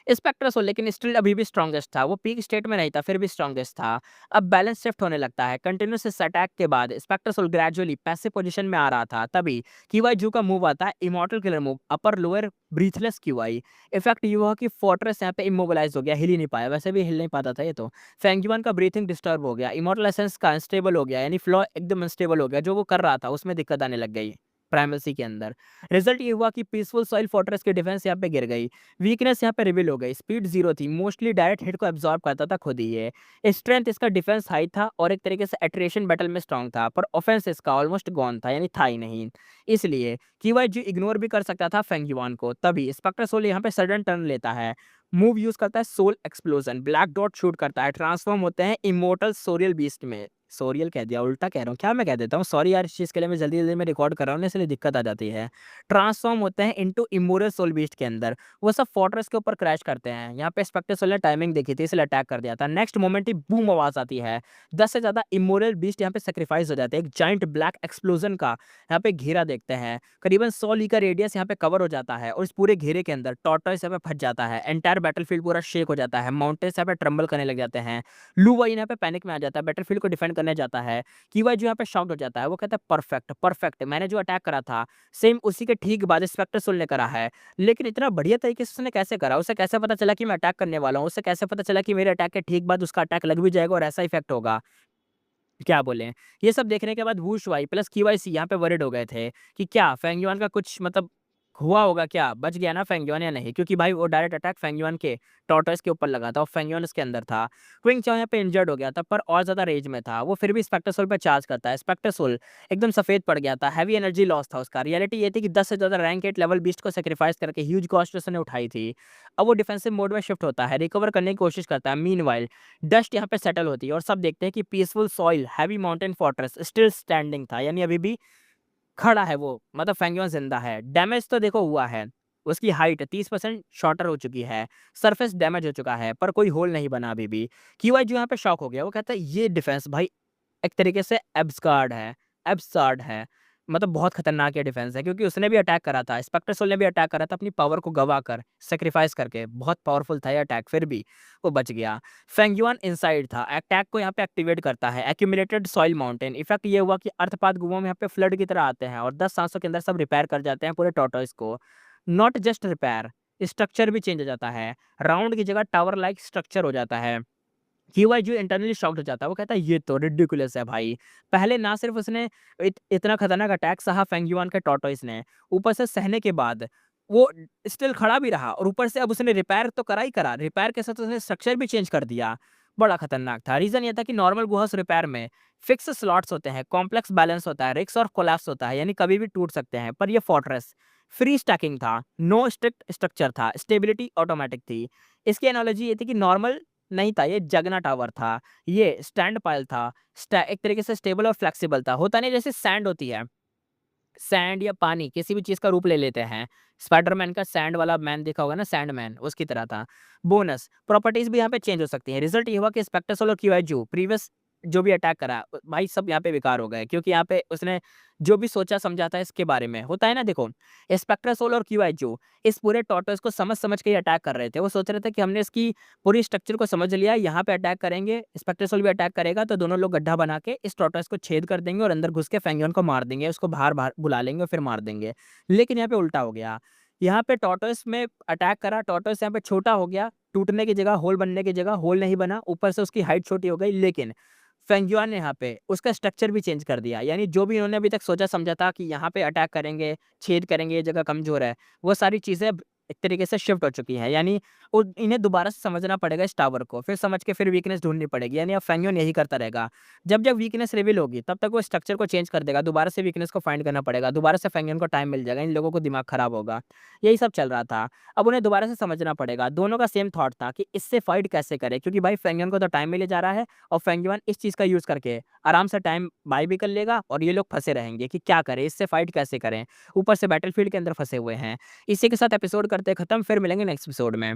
स्पेक्ट्रसोल लेकिन स्टिल अभी भी स्ट्रॉन्गेस्ट था, वो पीक स्टेट में नहीं था, फिर भी स्ट्रॉन्गेस्ट था। अब बैलेंस शिफ्ट होने लगता है, कंटिन्यूस इस अटैक के बाद स्पेक्ट्रसोल ग्रेजुअली पैसिव पोजीशन में आ रहा था, तभी क्यूआई जू का मूव आता है, immortal killer move, upper lower breathless QI. Effect ये हुआ कि फोर्ट्रेस यहाँ पे इमोबिलाइज हो गया, हिल ही नहीं पाया, वैसे भी हिल नहीं पाता था ये तो। फेंगयुआन का ब्रीथिंग डिस्टर्ब हो गया, इमॉर्टल एसेंस का अनस्टेबल हो गया, यानी फ्लो एकदम अनस्टेबल हो गया, जो वो कर रहा था उसमें दिक्कत आने लग गई प्राइमेसी के अंदर। रिजल्ट ये हुआ कि पीसफुल सॉइल फोर्ट्रेस की डिफेंस यहाँ पे गिर गई, वीकनेस यहाँ पे रिवील हो गई, स्पीड 0 थी, मोस्टली डायरेक्ट हिट को एब्जॉर्ब करता था खुद ही ये। स्ट्रेंथ इसका डिफेंस हाई था और एक तरीके से एट्रिशन बैटल में स्ट्रांग था, पर ऑफेंस इसका ऑलमोस्ट गॉन था, यानी था ही नहीं। इसलिए कीवाई जी इग्नोर भी कर सकता था फेंगयुआन को, तभी स्पेक्टर सोल यहाँ पे सडन टर्न लेता है, मूव यूज करता है soul explosion, black dot shoot करता है, ट्रांसफॉर्म होते हैं इमोर्टल सोरियल बीस्ट में। सोरियल कह दिया, उल्टा कह रहा हूँ क्या, मैं कह देता हूँ सॉरी यार, इस चीज़ के लिए मैं जल्दी जल्दी में रिकॉर्ड कर रहा हूँ ना, इसलिए दिक्कत आ जाती है। ट्रांसफॉर्म होते हैं इनटू इमोरल सोल बीस्ट के अंदर, वो सब फोर्ट्रेस के ऊपर क्रैश करते हैं। यहाँ पे स्पेक्टर सोल ने टाइमिंग देखी थी, इसलिए अटैक कर दिया था। नेक्स्ट मोमेंट ही बूम आवाज आती है, 10 से ज्यादा इमोरल बीस्ट यहाँ पे सेक्रीफाइस हो जाते हैं, एक जाइंट ब्लैक एक्सप्लोजन का यहाँ पे घेरा देखते हैं, करीबन 100 ली का रेडियस यहाँ पे कवर हो जाता है और इस पूरे घेरे के अंदर टॉर्टॉइस यहाँ पे फंस जाता है, एंटायर बैटलफील्ड पूरा शेक हो जाता है, माउंटेन्स यहाँ पे ट्रम्बल करने लग जाते हैं। लू वाइन यहाँ पे पैनिक में आ जाता है, बैटलफील्ड को डिफेंड करने जाता है। कीवाई जो यहाँ पे शॉक्ड हो जाता है, वो कहता है परफेक्ट परफेक्ट, मैंने जो अटैक करा था सेम उसी के ठीक बाद स्पेक्टर सोल ने करा है, लेकिन इतना बढ़िया तरीके से उसने कैसे करा? उसे कैसे पता चला कि मैं अटैक करने वाला हूँ? उसे कैसे पता चला कि मेरे अटैक के ठीक बाद उसका अटैक लग भी जाएगा और ऐसा इफेक्ट होगा? क्या बोलें? ये सब देखने के बाद वू शुआई प्लस क्यूआईसी यहाँ पे वरीड हो गए थे कि क्या फेंगयुआन का कुछ मतलब हुआ होगा क्या? बच गया ना फेंगयुआन या नहीं? क्योंकि भाई वो डायरेक्ट अटैक फेंगयुआन के टॉर्टोइस के ऊपर लगा था और फेंगयुआन उसके अंदर था। क्विंग चाओ यहाँ पे इंजर्ड हो गया था पर और ज़्यादा रेंज में था। वो फिर भी स्पेक्टर सोल पे चार्ज करता है। स्पेक्टर सोल एकदम सफ़ेद पड़ गया था, हेवी एनर्जी लॉस था उसका। रियलिटी ये थी कि 10 से ज़्यादा रैंक 8 लेवल बीस्ट को सैक्रिफाइस करके ह्यूज कॉस्ट उसने उठाई थी। अब वो डिफेंसिव मोड में शिफ्ट होता है, रिकवर करने की कोशिश करता है। मीनवाइल डस्ट यहाँ पे सेटल होती है और सब देखते हैं कि peaceful soil heavy mountain fortress still standing था, यानी अभी भी खड़ा है वो, मतलब फेंगयुआन जिंदा है। डैमेज तो देखो हुआ है, उसकी हाइट 30% शॉर्टर हो चुकी है, सरफेस डैमेज हो चुका है, पर कोई होल नहीं बना अभी भी। क्यूआई जो यहाँ पे शॉक हो गया, वो कहता है ये डिफेंस भाई एक तरीके से एब्सर्ड है, मतलब बहुत खतरनाक ये डिफेंस है, क्योंकि उसने भी अटैक करा था, स्पेक्टर सोल ने भी अटैक करा था अपनी पावर को गवा कर, सेक्रीफाइस करके, बहुत पावरफुल था ये अटैक, फिर भी वो बच गया। फेंगयुआन इनसाइड था, अटैक को यहाँ पे एक्टिवेट करता है, एक्यूमुलेटेड सॉइल माउंटेन। इफेक्ट ये हुआ कि अर्थपात गुफा में यहाँ पे फ्लड की तरह आते हैं और 10 सांसों के अंदर सब रिपेयर कर जाते हैं पूरे टॉर्टोइस को। नॉट जस्ट रिपेयर, स्ट्रक्चर भी चेंज हो जाता है। राउंड की जगह टावर लाइक स्ट्रक्चर हो जाता है। क्यूआईजी इंटरनली शॉक्ड हो जाता है, वो कहता है ये तो रिडिकुलस है भाई। पहले ना सिर्फ उसने इतना खतरनाक अटैक सहा फेंग युआन के टॉर्टोइस ने, ऊपर से सहने के बाद वो स्टिल खड़ा भी रहा और ऊपर से अब उसने रिपेयर तो करा ही करा, रिपेयर के साथ उसने स्ट्रक्चर भी चेंज कर दिया। बड़ा खतरनाक था। रीज़न ये था कि नॉर्मल गुहास रिपेयर में फिक्स स्लॉट्स होते हैं, कॉम्प्लेक्स बैलेंस होता है, रिस्क और कोलैप्स होता है, यानी कभी भी टूट सकते हैं। पर ये फोर्ट्रेस फ्री स्टैकिंग था, नो स्ट्रिक्ट स्ट्रक्चर था, स्टेबिलिटी ऑटोमैटिक थी। इसकी एनालॉजी ये थी कि नॉर्मल नहीं था, ये जगना टावर था, ये स्टैंड पाइल था, एक तरीके से स्टेबल और फ्लेक्सिबल था। होता नहीं जैसे सैंड होती है, सैंड या पानी किसी भी चीज़ का रूप ले लेते हैं। स्पाइडरमैन का सैंड वाला मैन देखा होगा ना, सैंडमैन, उसकी तरह था। बोनस प्रॉपर्टीज़ भी यहाँ पे चेंज हो सकती हैं। रिज़ल्ट ये हुआ कि स्पेक्ट्रसल और क्यूआईजू प्रीवियस जो भी अटैक करा भाई सब यहाँ पे बेकार हो गए, क्योंकि यहाँ पे उसने जो भी सोचा समझा था इसके बारे में, होता है ना देखो, स्पेक्ट्रासोल और क्यूआईजू इस पूरे टॉर्टोइस को समझ-समझ के ही अटैक कर रहे थे। वो सोच रहे थे कि हमने इसकी पूरी स्ट्रक्चर को समझ लिया, यहाँ पे अटैक करेंगे, स्पेक्ट्रासोल भी अटैक करेगा तो दोनों लोग गड्ढा बना के इस टॉर्टोइस को छेद कर देंगे और अंदर घुस के फेंगियन को मार देंगे, उसको बाहर-बाहर बुला लेंगे और फिर मार देंगे। लेकिन यहाँ पे उल्टा हो गया। यहाँ पे टॉर्टोइस में अटैक करा, टॉर्टोइस यहाँ पे छोटा हो गया, टूटने की जगह, होल बनने की जगह होल नहीं बना, ऊपर से उसकी हाइट छोटी हो गई, लेकिन फेंगयुआन ने यहाँ पे उसका स्ट्रक्चर भी चेंज कर दिया। यानी जो भी इन्होंने अभी तक सोचा समझा था कि यहाँ पे अटैक करेंगे, छेद करेंगे, ये जगह कमज़ोर है, वो सारी चीज़ें अब एक तरीके से शिफ्ट हो चुकी हैं। यानी वो इन्हें दोबारा से समझना पड़ेगा इस टावर को, फिर समझ के फिर वीकनेस ढूँढनी पड़ेगी। यानी अब फेंगयुआन यही करता रहेगा। जब-जब वीकनेस रिवील होगी, तब तक वो स्ट्रक्चर को चेंज कर देगा, दोबारा से वीकनेस को फाइंड करना पड़ेगा, दोबारा से फेंगयुआन को टाइम मिल जाएगा, इन लोगों को दिमाग खराब होगा। यही सब चल रहा था। अब उन्हें दोबारा से समझना पड़ेगा। दोनों का सेम थॉट था कि इससे फाइट कैसे करें, क्योंकि भाई फेंगयुआन को तो टाइम मिले जा रहा है और फेंगयुआन इस चीज़ का यूज़ करके आराम से टाइम बाय भी कर लेगा और ये लोग फँसे रहेंगे कि क्या करें, इससे फाइट कैसे करें? ऊपर से बैटलफ़ील्ड के अंदर फँसे हुए हैं। इसी के साथ एपिसोड करते हैं खत्म, फिर मिलेंगे नेक्स्ट एपिसोड में।